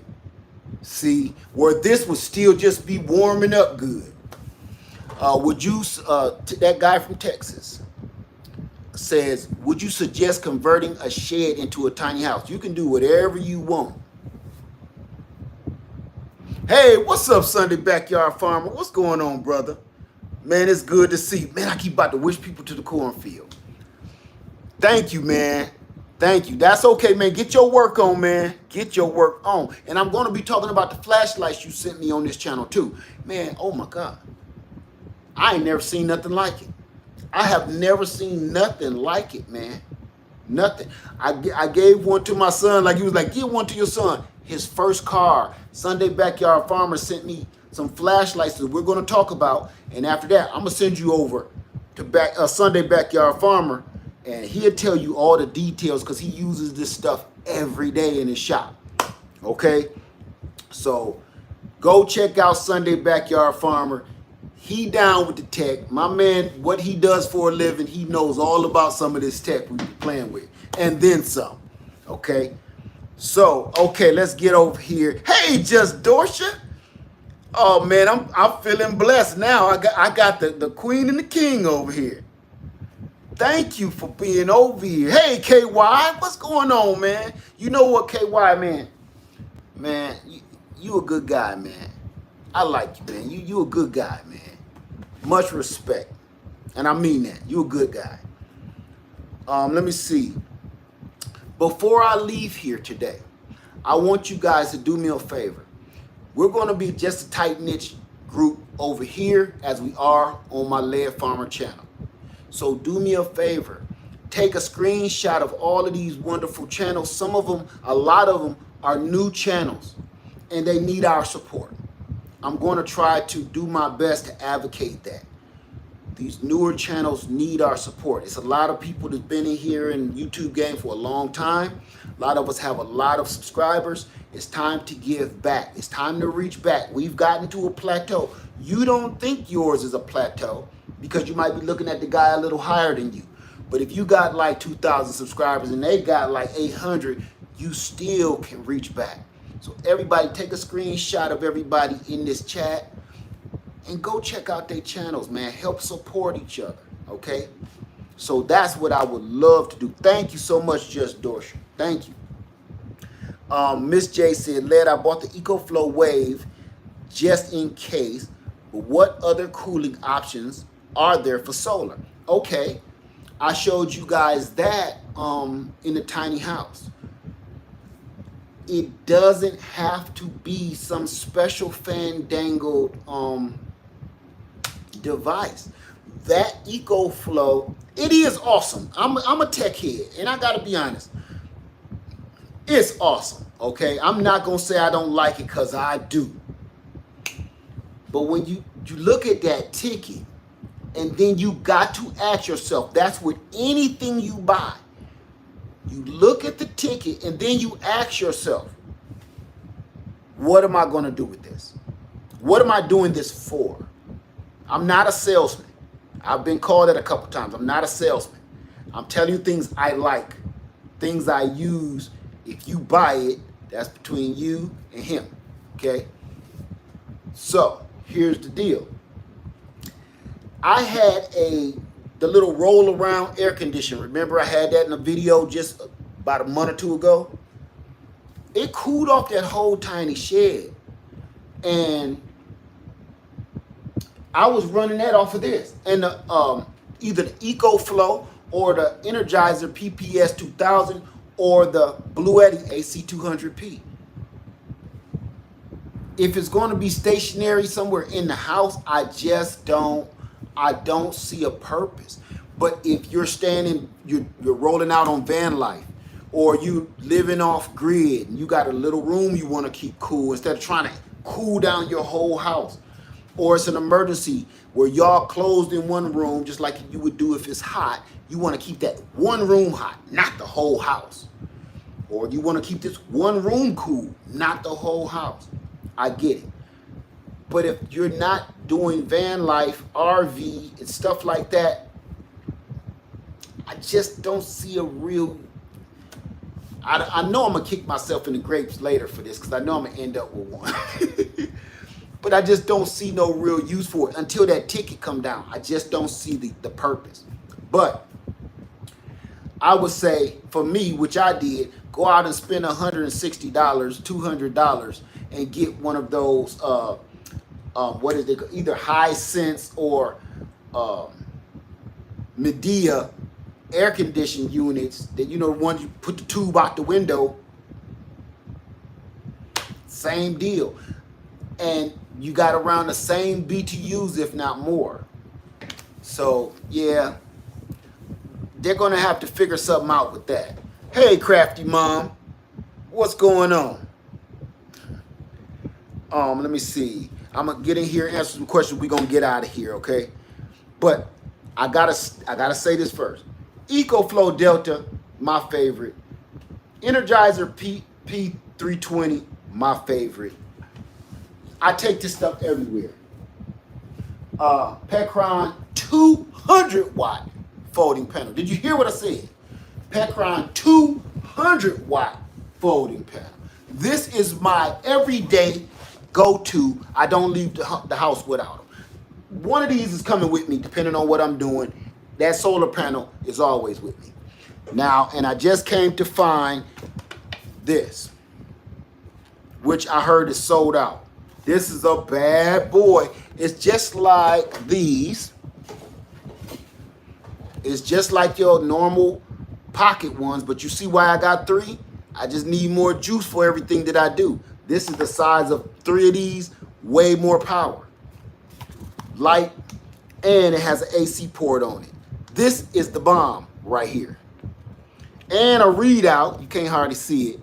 See, where this would still just be warming up good. That guy from Texas says, would you suggest converting a shed into a tiny house? You can do whatever you want. Hey, what's up, Sunday Backyard Farmer? What's going on, brother? Man, it's good to see you. Man, I keep about to wish people to the cornfield. Thank you, man. Thank you. That's okay, man. Get your work on, man. Get your work on. And I'm going to be talking about the flashlights you sent me on this channel, too. Man, oh, my God. I ain't never seen nothing like it. I have never seen nothing like it, man. Nothing. I gave one to my son. Like, he was like, give one to your son. His first car. Sunday Backyard Farmer sent me some flashlights that we're going to talk about. And after that, I'm going to send you over to Sunday Backyard Farmer. And he'll tell you all the details because he uses this stuff every day in his shop. Okay? So, go check out Sunday Backyard Farmer. He down with the tech. My man, what he does for a living, he knows all about some of this tech we've been playing with. And then some. Okay? So, okay, let's get over here. Hey, Just Dorsha. Oh, man, I'm feeling blessed now. I got the queen and the king over here. Thank you for being over here. Hey, KY, what's going on, man? You know what, KY, man? Man, you a good guy, man. I like you, man. You a good guy, man. Much respect. And I mean that. You a good guy. Let me see. Before I leave here today, I want you guys to do me a favor. We're going to be just a tight-knit group over here as we are on my Lead Farmer channel. So do me a favor, take a screenshot of all of these wonderful channels. Some of them, a lot of them are new channels and they need our support. I'm going to try to do my best to advocate that. These newer channels need our support. It's a lot of people that's been in here in YouTube game for a long time. A lot of us have a lot of subscribers. It's time to give back. It's time to reach back. We've gotten to a plateau. You don't think yours is a plateau because you might be looking at the guy a little higher than you. But if you got like 2,000 subscribers and they got like 800, you still can reach back. So everybody take a screenshot of everybody in this chat and go check out their channels, man. Help support each other, okay? So that's what I would love to do. Thank you so much, Just Dorsher. Thank you. Miss J said, Led, I bought the EcoFlow Wave just in case, but what other cooling options are there for solar? Okay, I showed you guys that in the tiny house. It doesn't have to be some special fandangled device. That EcoFlow, it is awesome. I'm a tech head, and I gotta be honest, it's awesome, okay? I'm not gonna say I don't like it, because I do. But when you look at that ticket, and then you got to ask yourself, that's with anything you buy. You look at the ticket, and then you ask yourself, what am I gonna do with this? What am I doing this for? I'm not a salesman. I've been called that a couple times. I'm not a salesman. I'm telling you things I like, things I use. If you buy it, that's between you and him, okay? So here's the deal. I had the little roll around air conditioner. Remember I had that in a video just about a month or two ago? It cooled off that whole tiny shed. And I was running that off of this. And either the EcoFlow or the Energizer PPS 2000 or the Bluetti AC200P. If it's going to be stationary somewhere in the house, I don't see a purpose. But if you're standing, you're rolling out on van life, or you living off grid and you got a little room you want to keep cool instead of trying to cool down your whole house, or it's an emergency where y'all closed in one room just like you would do if it's hot, you want to keep that one room hot, not the whole house. Or you want to keep this one room cool, not the whole house. I get it. But if you're not doing van life, RV, and stuff like that, I just don't see a real... I know I'm going to kick myself in the grapes later for this because I know I'm going to end up with one. But I just don't see no real use for it until that ticket come down. I just don't see the purpose. But I would say, for me, which I did, go out and spend $160, $200 and get one of those... what is it? Either Hisense or Medea air conditioning units that, you know, ones you put the tube out the window. Same deal. And you got around the same BTUs, if not more. So, yeah, they're going to have to figure something out with that. Hey, Crafty Mom, what's going on? Let me see. I'm gonna get in here and answer some questions. We're gonna get out of here, okay? But I gotta say this first. EcoFlow Delta, my favorite. Energizer P320, my favorite. I take this stuff everywhere. Petron 200 watt folding panel. Did you hear what I said? Petron 200 watt folding panel. This is my everyday go-to. I don't leave the house without them. One of these is coming with me depending on what I'm doing. That solar panel is always with me. Now, and I just came to find this, which I heard is sold out. This is a bad boy. It's just like these. It's just like your normal pocket ones, but you see why I got three? I just need more juice for everything that I do. This is the size of 3 of these, way more power. light, and it has an AC port on it. This is the bomb right here. And a readout, you can't hardly see it,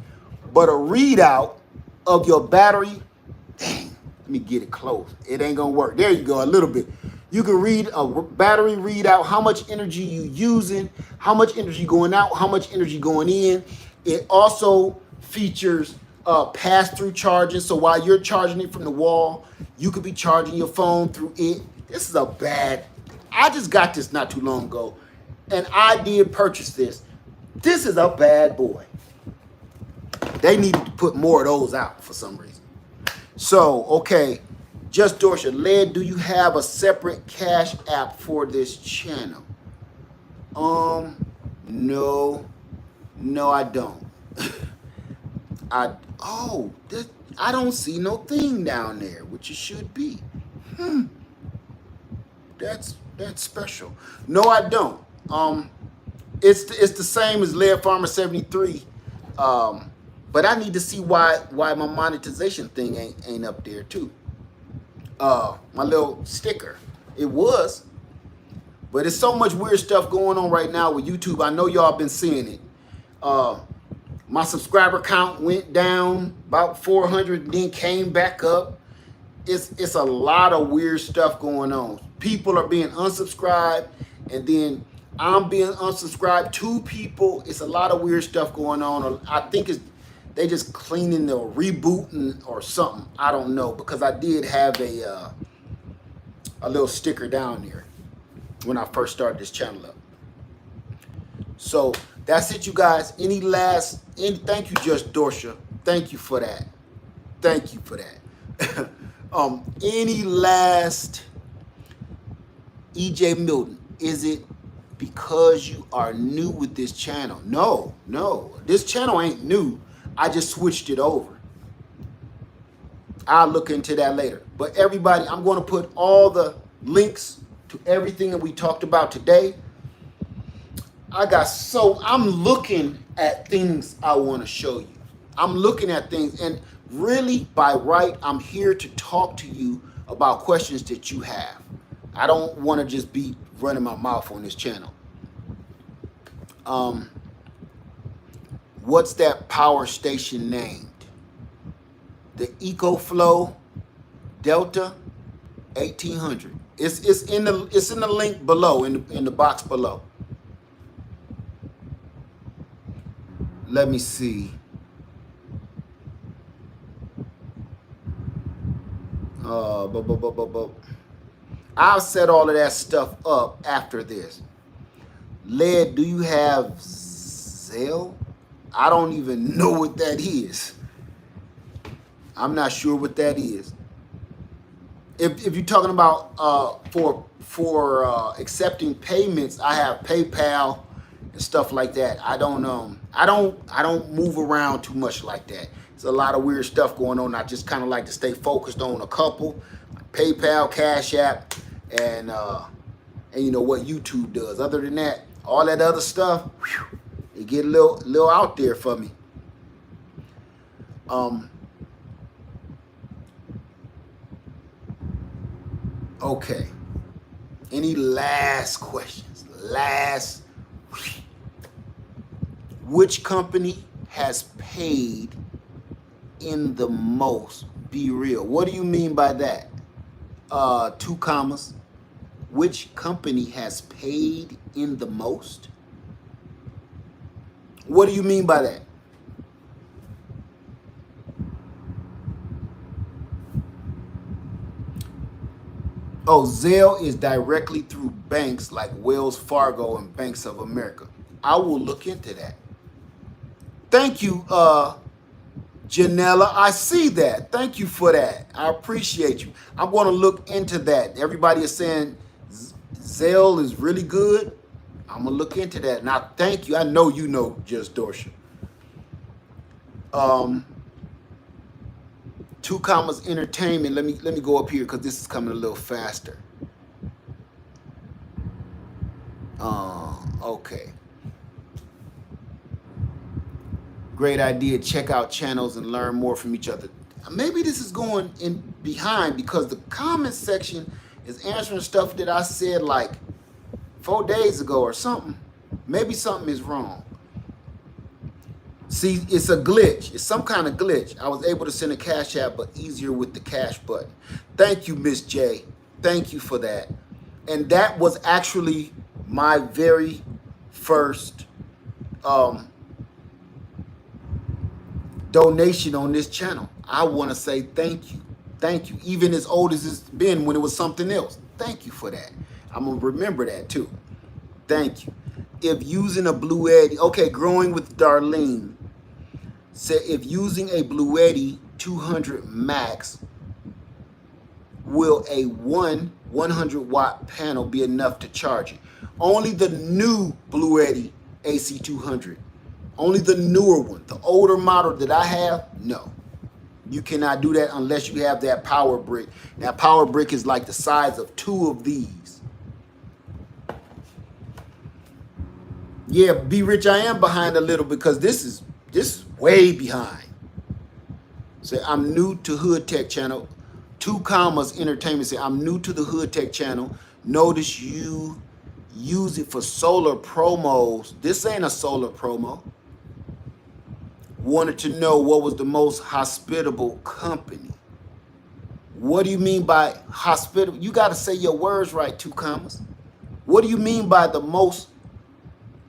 but a readout of your battery. Dang, let me get it close. It ain't gonna work. There you go, a little bit. You can read a battery readout, how much energy you using, how much energy going out, how much energy going in. It also features pass-through charging, so while you're charging it from the wall, you could be charging your phone through it. This is a bad, I just got this not too long ago, and I did purchase this. This is a bad boy. They needed to put more of those out for some reason. So, okay, Just Dorsha, Led, do you have a separate Cash App for this channel? No, I don't. I don't see no thing down there, which it should be. That's special. No, I don't. It's the same as Lead Farmer 73. But I need to see why my monetization thing ain't up there too. My little sticker. It was. But there's so much weird stuff going on right now with YouTube. I know y'all been seeing it. My subscriber count went down about 400 and then came back up. It's a lot of weird stuff going on. People are being unsubscribed, and then I'm being unsubscribed to people. It's a lot of weird stuff going on. I think they just cleaning or rebooting or something. I don't know, because I did have a little sticker down there when I first started this channel up. So that's it, you guys. Thank you, Just Dorsha. Thank you for that. Thank you for that. Any last, EJ Milton, is it because you are new with this channel? No. This channel ain't new. I just switched it over. I'll look into that later. But everybody, I'm going to put all the links to everything that we talked about today. I'm looking at things I want to show you. I'm looking at things, and really, by right, I'm here to talk to you about questions that you have. I don't want to just be running my mouth on this channel. What's that power station named? The EcoFlow Delta 1800. It's in the link below, in the box below. Let me see. I'll set all of that stuff up after this. Led, do you have Zelle? I don't even know what that is. I'm not sure what that is. If you're talking about for accepting payments, I have PayPal and stuff like that. I don't move around too much like that. There's a lot of weird stuff going on. I just kind of like to stay focused on a couple: PayPal, Cash App, and you know what YouTube does. Other than that, all that other stuff, whew, it get a little out there for me. Okay. Any last questions? Which company has paid in the most? Be real. What do you mean by that? 2 commas. Which company has paid in the most? What do you mean by that? Oh, Zelle is directly through banks like Wells Fargo and Banks of America. I will look into that. Thank you, Janella. I see that. Thank you for that. I appreciate you. I'm going to look into that. Everybody is saying Zelle is really good. I'm going to look into that. And I thank you. I know you know Just Dorsha. 2 commas entertainment. Let me go up here because this is coming a little faster. Okay. Great idea. Check out channels and learn more from each other. Maybe this is going in behind because the comment section is answering stuff that I said like 4 days ago or something. Maybe something is wrong. See, it's a glitch. It's some kind of glitch. I was able to send a cash app, but easier with the cash button. Thank you, Miss J. Thank you for that. And that was actually my very first donation on this channel. I want to say thank you. Thank you. Even as old as it's been when it was something else. Thank you for that. I'm going to remember that too. Thank you. If using a Blue Eddy, okay, Growing with Darlene said if using a Blue Eddy 200 max, will a 100 watt panel be enough to charge it? Only the new Blue Eddy AC 200. Only the newer one. The older model that I have, no. You cannot do that unless you have that power brick. That power brick is like the size of 2 of these. Yeah, Be Rich, I am behind a little because this is way behind. Say, I'm new to Hood Tech channel. 2 commas entertainment say, I'm new to the Hood Tech channel. Notice you use it for solar promos. This ain't a solar promo. Wanted to know what was the most hospitable company. What do you mean by hospitable? You got to say your words right, 2 commas. What do you mean by the most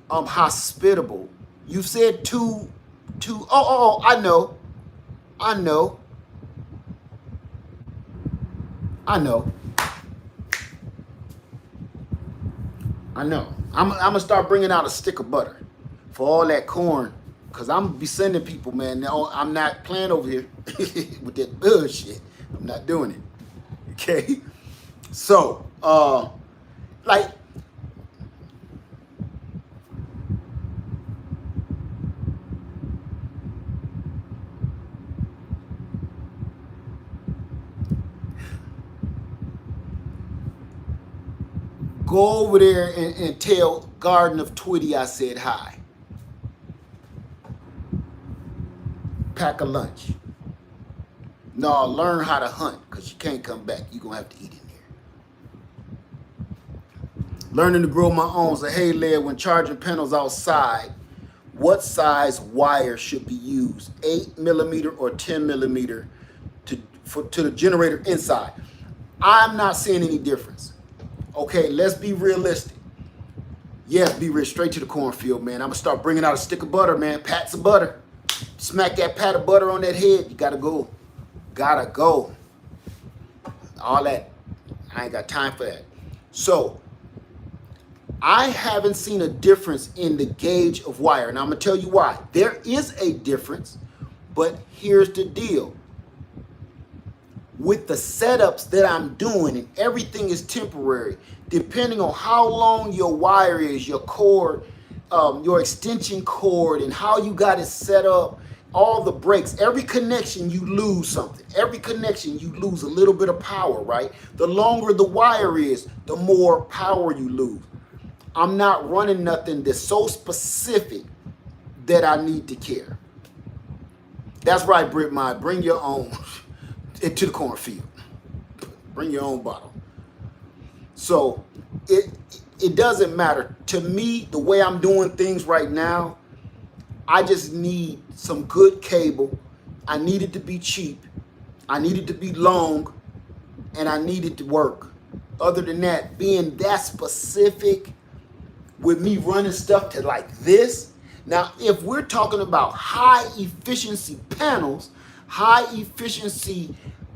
hospitable? You said two. Oh, I know. I know. I'm gonna start bringing out a stick of butter for all that corn, cause I'm gonna be sending people, man. Now I'm not playing over here with that bullshit. I'm not doing it. Okay. So, like, go over there and tell Garden of Twitty I said hi. Pack a lunch. No, learn how to hunt, because you can't come back. You're going to have to eat in there. Learning to grow my own. So, hey, Leah, when charging panels outside, what size wire should be used? 8mm or 10mm to the generator inside? I'm not seeing any difference. Okay, let's be realistic. Yes, be rich, straight to the cornfield, man. I'm going to start bringing out a stick of butter, man. Pats of butter. Smack that pat of butter on that head. You got to go. Gotta go. All that. I ain't got time for that. So, I haven't seen a difference in the gauge of wire. And I'm going to tell you why. There is a difference, but here's the deal. With the setups that I'm doing, and everything is temporary, depending on how long your wire is, your cord, your extension cord, and how you got it set up, all the breaks, every connection you lose something. Every connection you lose a little bit of power, right? The longer the wire is, the more power you lose. I'm not running nothing that's so specific that I need to care. That's right, Brit Mai. Bring your own into the cornfield. Bring your own bottle. So it doesn't matter. To me, the way I'm doing things right now, I just need some good cable. I need it to be cheap. I need it to be long. And I need it to work. Other than that, being that specific with me running stuff to like this. Now, if we're talking about high efficiency panels, high efficiency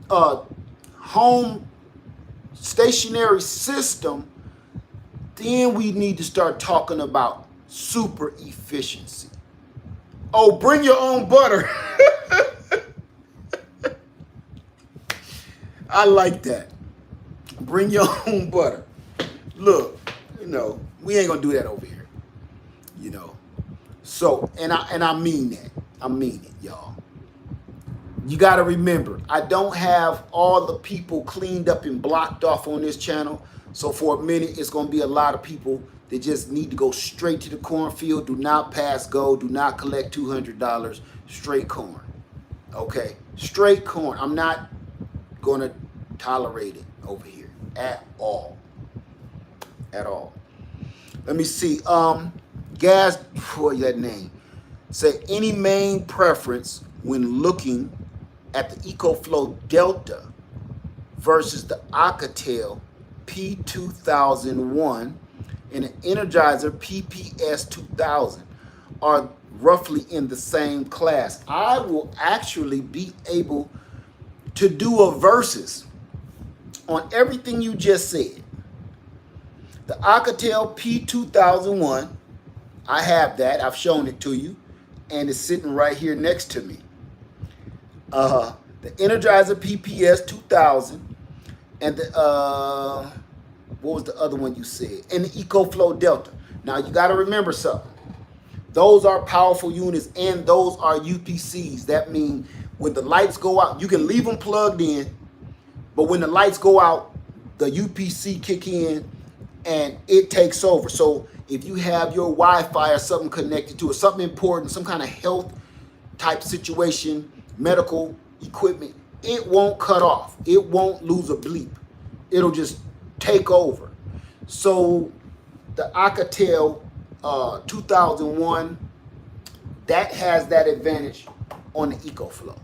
home stationary system, then we need to start talking about super efficiency. Oh, bring your own butter. I like that. Bring your own butter. Look, we ain't gonna do that over here. So, and I mean that. I mean it, y'all. You got to remember, I don't have all the people cleaned up and blocked off on this channel. So for a minute, it's going to be a lot of people that just need to go straight to the cornfield. Do not pass go. Do not collect $200. Straight corn. Okay? Straight corn. I'm not going to tolerate it over here. at all. At all. Let me see. Gas, for that name. Say any main preference when looking at the EcoFlow Delta versus the Alcatel P2001 and an Energizer PPS 2000 are roughly in the same class. I will actually be able to do a versus on everything you just said. The Alcatel P2001, I have that. I've shown it to you, and it's sitting right here next to me. The Energizer PPS 2000, and the what was the other one you said? And the EcoFlow Delta. Now you got to remember something. Those are powerful units, and those are UPCs. That means when the lights go out, you can leave them plugged in, but when the lights go out, the UPC kick in and it takes over. So if you have your Wi-Fi or something connected to it, something important, some kind of health type situation, medical equipment, it won't cut off. It won't lose a bleep. It'll just take over. So the Alcatel 2001, that has that advantage on the EcoFlow,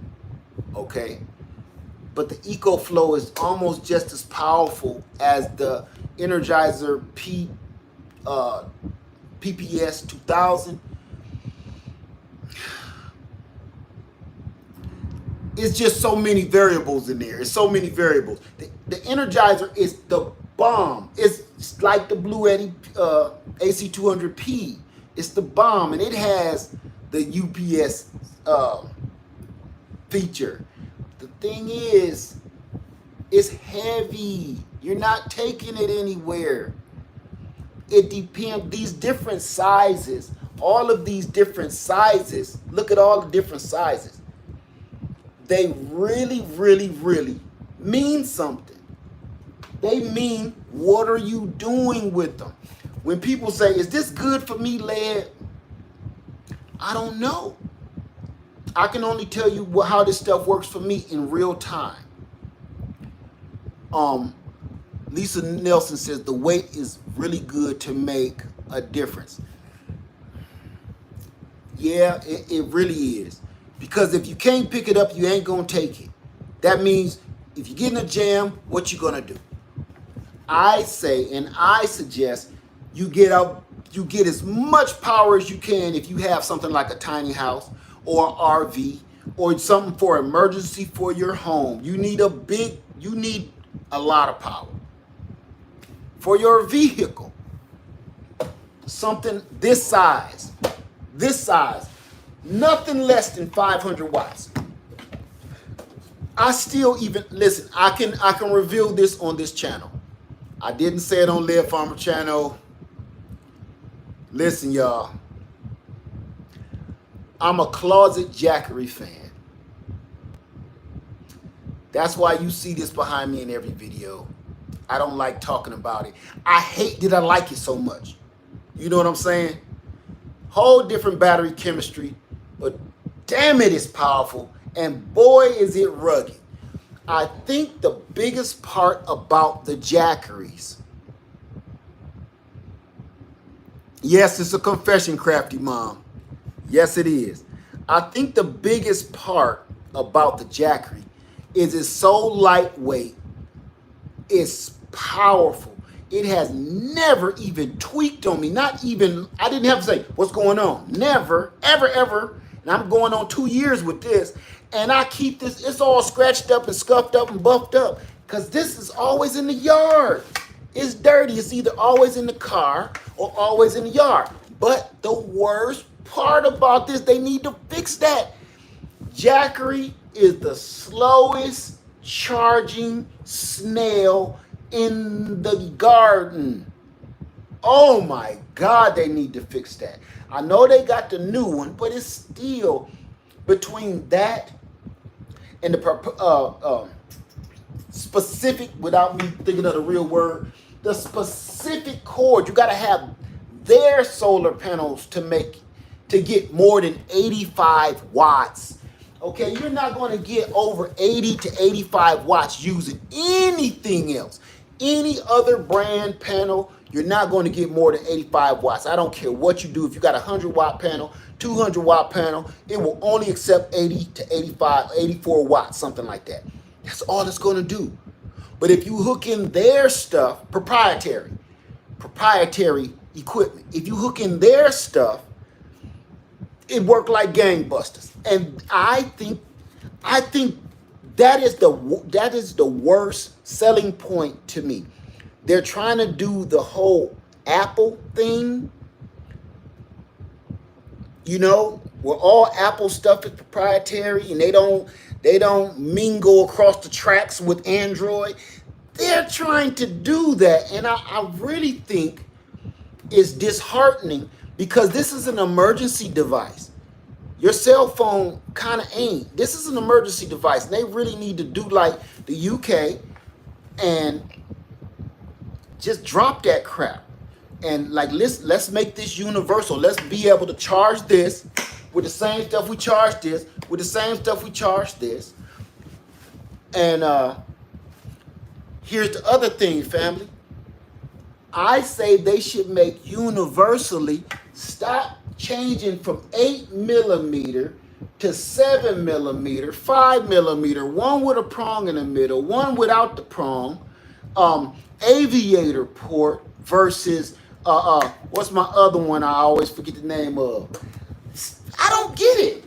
okay? But the EcoFlow is almost just as powerful as the Energizer PPS 2000. It's just so many variables in there. It's so many variables. The Energizer is the bomb. It's like the Blue Yeti AC200P. It's the bomb, and it has the UPS feature. The thing is, it's heavy. You're not taking it anywhere. It depends. These different sizes, all of these different sizes, look at all the different sizes. They really, really, really mean something. They mean, what are you doing with them? When people say, is this good for me, lad? I don't know. I can only tell you how this stuff works for me in real time. Lisa Nelson says the weight is really good to make a difference. Yeah, it really is. Because if you can't pick it up, you ain't gonna take it. That means if you get in a jam, what you gonna do? I say and I suggest you get as much power as you can if you have something like a tiny house or RV or something for emergency for your home. You need a lot of power. For your vehicle, something this size, nothing less than 500 watts. I still even, listen, I can reveal this on this channel. I didn't say it on Lead Farmer channel. Listen, y'all. I'm a closet Jackery fan. That's why you see this behind me in every video. I don't like talking about it. I hate that I like it so much. You know what I'm saying? Whole different battery chemistry, but damn it, it's powerful. And boy, is it rugged. I think the biggest part about the Jackeries. Yes, it's a confession, Crafty Mom. Yes, it is. I think the biggest part about the Jackery is it's so lightweight. It's powerful. It has never even tweaked on me. Not even, I didn't have to say, what's going on? Never, ever, ever. And I'm going on 2 years with this. And I keep this, it's all scratched up and scuffed up and buffed up. Because this is always in the yard. It's dirty. It's either always in the car or always in the yard. But the worst part about this, they need to fix that. Jackery is the slowest charging snail in the garden. Oh my God, they need to fix that. I know they got the new one, but it's still between that and the specific, without me thinking of the real word, the specific cord. You got to have their solar panels to get more than 85 watts. Okay, you're not going to get over 80 to 85 watts using anything else. Any other brand panel, you're not going to get more than 85 watts. I don't care what you do. If you got a 100-watt panel, 200-watt panel, it will only accept 80 to 85, 84 watts, something like that. That's all it's going to do. But if you hook in their stuff, proprietary equipment, if you hook in their stuff, it worked like gangbusters. And I think that is the worst selling point to me. They're trying to do the whole Apple thing, you know, where all Apple stuff is proprietary and they don't mingle across the tracks with Android. They're trying to do that, and I really think it's disheartening because this is an emergency device. Your cell phone kind of ain't. This is an emergency device. And they really need to do like the UK and just drop that crap. And like let's make this universal. Let's be able to charge this with the same stuff we charge this, with the same stuff we charge this. And here's the other thing, family. I say they should make universally stop changing from 8mm to 7mm, 5mm, one with a prong in the middle, one without the prong, aviator port versus what's my other one I always forget the name of. I don't get it.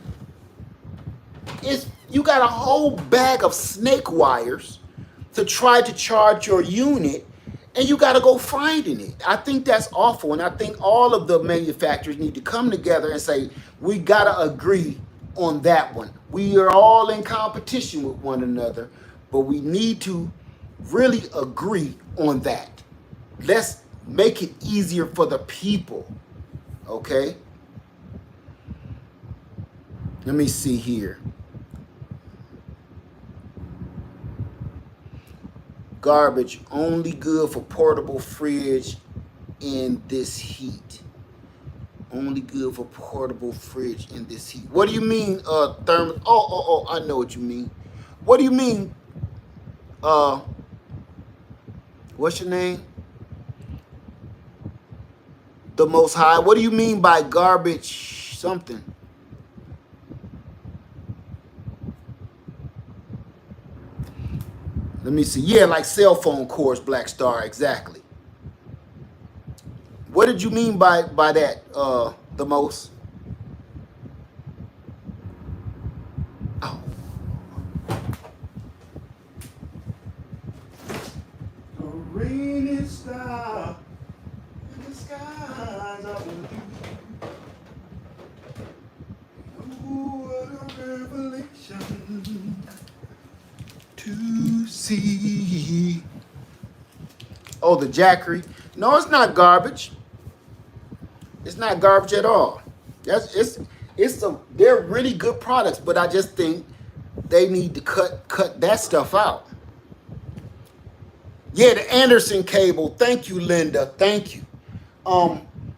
It's you got a whole bag of snake wires to try to charge your unit, and you got to go finding it. I think that's awful, and I think all of the manufacturers need to come together and say, we got to agree on that one. We are all in competition with one another, but we need to really agree on that. Let's make it easier for the people, okay? Let me see here. Garbage, only good for portable fridge in this heat. Only good for portable fridge in this heat. What do you mean, thermos? Oh, I know what you mean. What do you mean, what's your name? The Most High. What do you mean by garbage something? Let me see. Yeah, like cell phone cords, Black Star, exactly. What did you mean by that, the most? Oh. A rainy star in the skies of blue. Oh, what a revelation to see. Oh, the Jackery. No, it's not garbage. It's not garbage at all. They're really good products, but I just think they need to cut that stuff out. Yeah, the Anderson cable. Thank you, Linda. Thank you.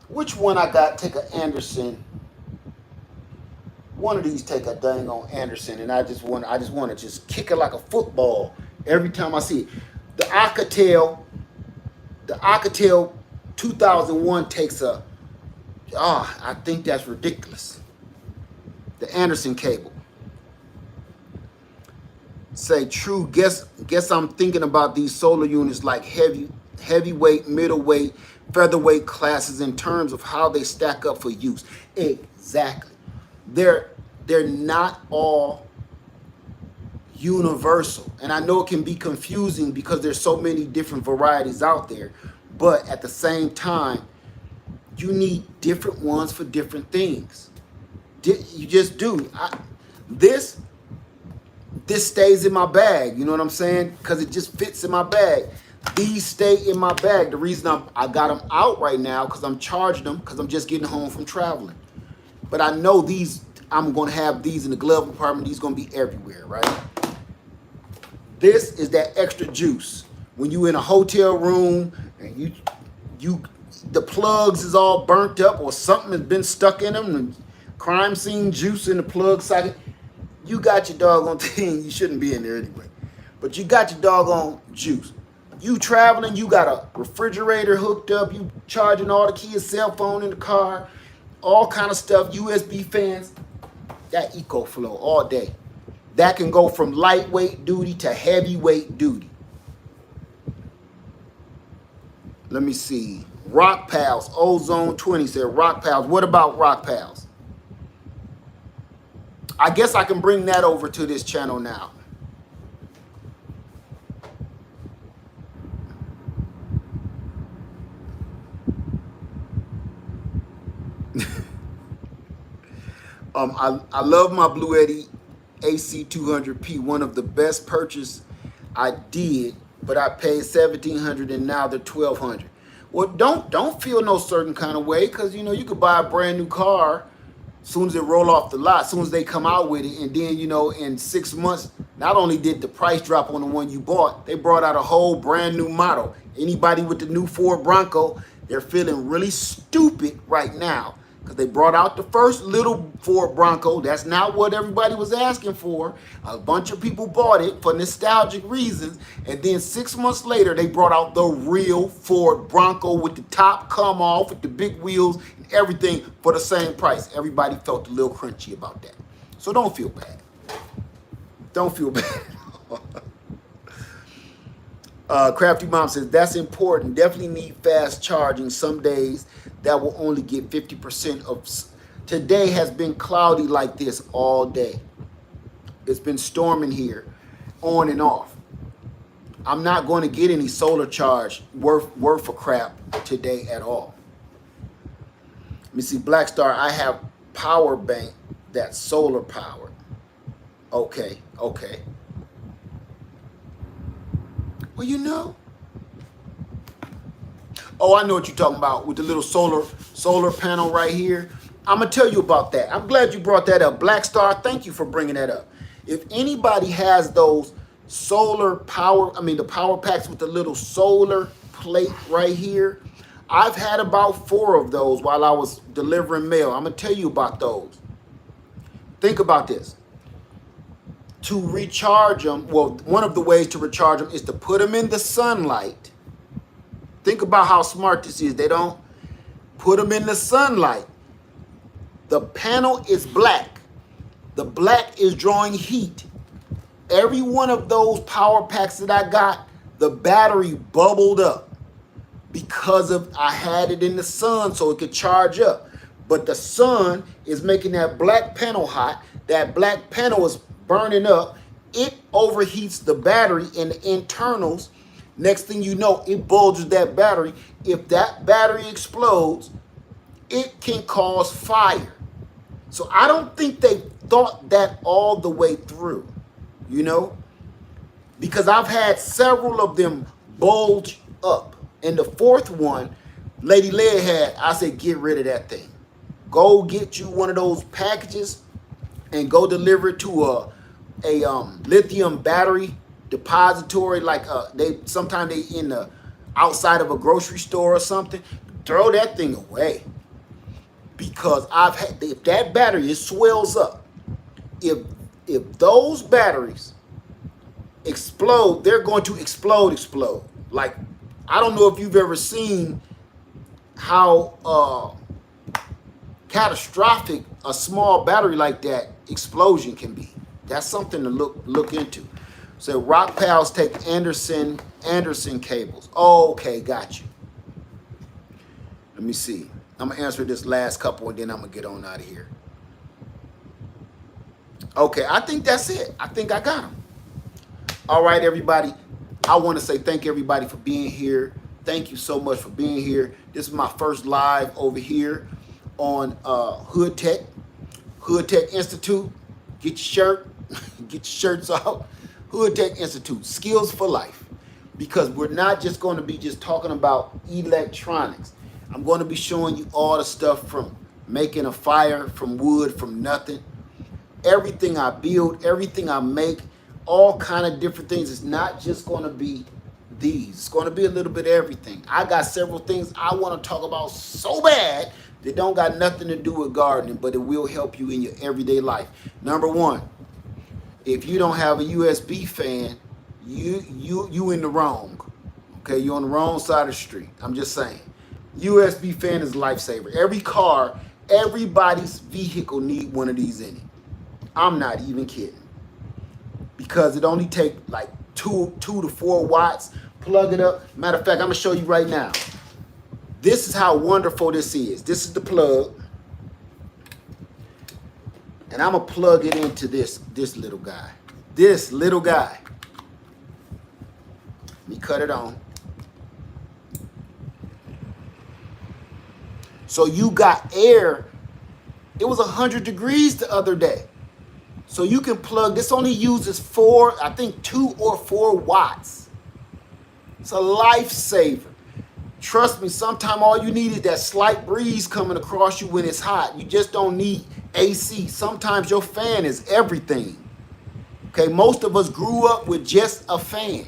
Which one I got? Take an Anderson. One of these take a dang on Anderson, and I just want to just kick it like a football every time I see it. The Alcatel 2001 takes a. I think that's ridiculous. The Anderson cable. Say true. Guess I'm thinking about these solar units like heavyweight, middleweight, featherweight classes in terms of how they stack up for use. Exactly. They're not all universal. And I know it can be confusing because there's so many different varieties out there. But at the same time, you need different ones for different things. You just do. This stays in my bag. You know what I'm saying? Because it just fits in my bag. These stay in my bag. The reason I got them out right now because I'm charging them because I'm just getting home from traveling. But I know these, I'm going to have these in the glove compartment. These going to be everywhere, right? This is that extra juice. When you in a hotel room and the plugs is all burnt up or something has been stuck in them, and crime scene juice in the plug socket, you got your doggone thing. You shouldn't be in there anyway. But you got your doggone juice. You traveling, you got a refrigerator hooked up, you charging all the kids' cell phone in the car, all kind of stuff, USB fans, that EcoFlow all day. That can go from lightweight duty to heavyweight duty. Let me see. Rock Pals, Ozone 20 said Rock Pals. What about Rock Pals? I guess I can bring that over to this channel now. I love my Blue Eddy AC200P, one of the best purchase I did, but I paid $1,700 and now they're $1,200. Well, don't feel no certain kind of way, because you know you could buy a brand new car as soon as it roll off the lot, as soon as they come out with it, and then you know in 6 months, not only did the price drop on the one you bought, they brought out a whole brand new model. Anybody with the new Ford Bronco, they're feeling really stupid right now, because they brought out the first little Ford Bronco. That's not what everybody was asking for. A bunch of people bought it for nostalgic reasons. And then 6 months later, they brought out the real Ford Bronco with the top come off, with the big wheels and everything for the same price. Everybody felt a little crunchy about that. So don't feel bad. Don't feel bad. Crafty Mom says, that's important. Definitely need fast charging some days. That will only get 50% of. Today has been cloudy like this all day. It's been storming here, on and off. I'm not going to get any solar charge worth of crap today at all. Let me see, Black Star, I have power bank that's solar powered. Okay. Well, you know. Oh, I know what you're talking about with the little solar panel right here. I'm going to tell you about that. I'm glad you brought that up. Black Star, thank you for bringing that up. If anybody has those solar power, the power packs with the little solar plate right here, I've had about 4 of those while I was delivering mail. I'm going to tell you about those. Think about this. To recharge them, well, one of the ways to recharge them is to put them in the sunlight. Think about how smart this is. They don't put them in the sunlight. The panel is black. The black is drawing heat. Every one of those power packs that I got, the battery bubbled up because of I had it in the sun so it could charge up. But the sun is making that black panel hot. That black panel is burning up. It overheats the battery and the internals. Next thing you know, it bulges that battery. If that battery explodes, it can cause fire. So I don't think they thought that all the way through, you know, because I've had several of them bulge up. And the 4th one, Lady Leia had, I said, get rid of that thing. Go get you one of those packages and go deliver it to a lithium battery depository, like sometimes they in the outside of a grocery store or something. Throw that thing away, because I've had, if that battery, it swells up. If those batteries explode, they're going to explode. Like, I don't know if you've ever seen how catastrophic a small battery like that explosion can be. That's something to look into. So Rock Pals take Anderson cables. Okay, got you. Let me see. I'm gonna answer this last couple and then I'm gonna get on out of here. Okay, I think that's it. I think I got them. All right, everybody. I want to say thank everybody for being here. Thank you so much for being here. This is my first live over here on Hood Tech Institute. Get your shirt, get your shirts out. Hood Tech Institute, skills for life. Because we're not just going to be just talking about electronics. I'm going to be showing you all the stuff from making a fire from wood, from nothing. Everything I build, everything I make, all kind of different things. It's not just going to be these. It's going to be a little bit of everything. I got several things I want to talk about so bad that don't got nothing to do with gardening, but it will help you in your everyday life. Number 1, if you don't have a USB fan, you in the wrong. Okay, you're on the wrong side of the street. I'm just saying. USB fan is a lifesaver. Every car, everybody's vehicle need one of these in it. I'm not even kidding. Because it only take like 2 to 4 watts. Plug it up. Matter of fact, I'm gonna show you right now. This is how wonderful this is. This is the plug. And I'm gonna plug it into this little guy. This little guy. Let me cut it on. So you got air. It was 100 degrees the other day. So you can plug, this only uses 2 or 4 watts. It's a lifesaver. Trust me, sometimes all you need is that slight breeze coming across you when it's hot. You just don't need AC. Sometimes your fan is everything. Okay, most of us grew up with just a fan.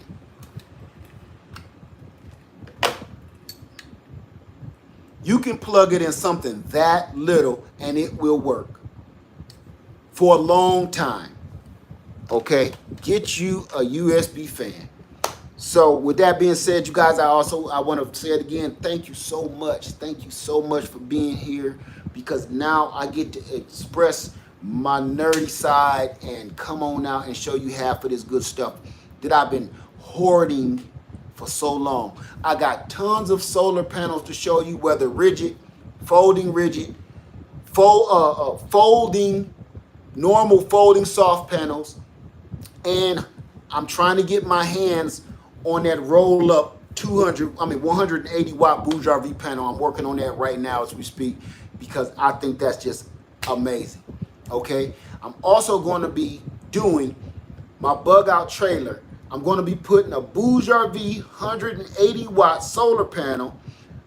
You can plug it in something that little and it will work for a long time. Okay, get you a USB fan. So with that being said, you guys, I want to say it again. Thank you so much. Thank you so much for being here, because now I get to express my nerdy side and come on out and show you half of this good stuff that I've been hoarding for so long. I got tons of solar panels to show you, whether rigid, folding, normal folding soft panels, and I'm trying to get my hands on that roll up 180 watt Bouger panel. I'm working on that right now as we speak, because I think that's just amazing. Okay, I'm also going to be doing my bug out trailer. I'm going to be putting a Bouger 180 watt solar panel,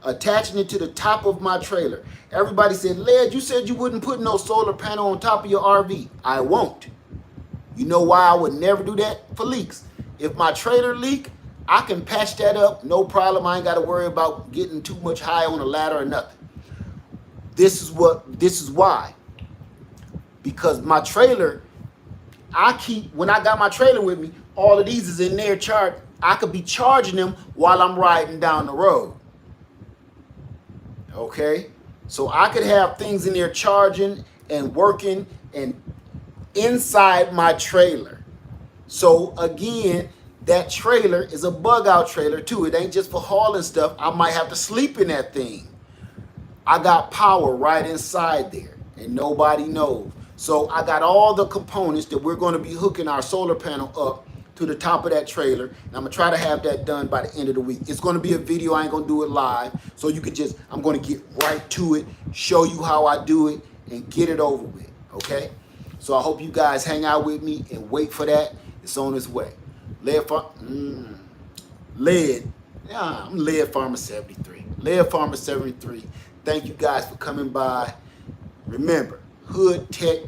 attaching it to the top of my trailer. Everybody said, Led, you said you wouldn't put no solar panel on top of your RV. I won't. You know why I would never do that? For leaks. If my trailer leak, I can patch that up, no problem. I ain't got to worry about getting too much high on a ladder or nothing. This is why. Because my trailer, when I got my trailer with me, all of these is in there charged. I could be charging them while I'm riding down the road. Okay? So I could have things in there charging and working and inside my trailer. So again, that trailer is a bug out trailer too. It ain't just for hauling stuff. I might have to sleep in that thing. I got power right inside there and nobody knows. So I got all the components that we're going to be hooking our solar panel up to the top of that trailer. And I'm going to try to have that done by the end of the week. It's going to be a video. I ain't going to do it live. So you can I'm going to get right to it, show you how I do it, and get it over with. Okay? So I hope you guys hang out with me and wait for that. It's on its way. I'm Lead Farmer 73. Lead Farmer 73. Thank you guys for coming by. Remember, Hood Tech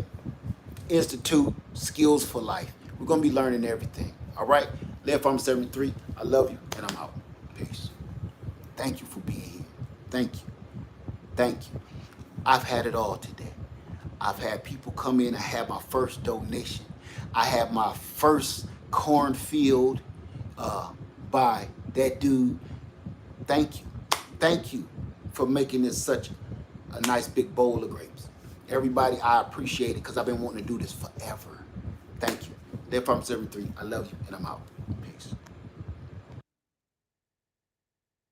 Institute, Skills for Life. We're going to be learning everything. All right? Lead Farmer 73. I love you, and I'm out. Peace. Thank you for being here. Thank you. Thank you. I've had it all today. I've had people come in. I had my first donation. I had my first cornfield by that dude. Thank you. Thank you for making this such a nice big bowl of grapes. Everybody, I appreciate it, because I've been wanting to do this forever. Thank you. Lead Farmer 73. I love you, and I'm out.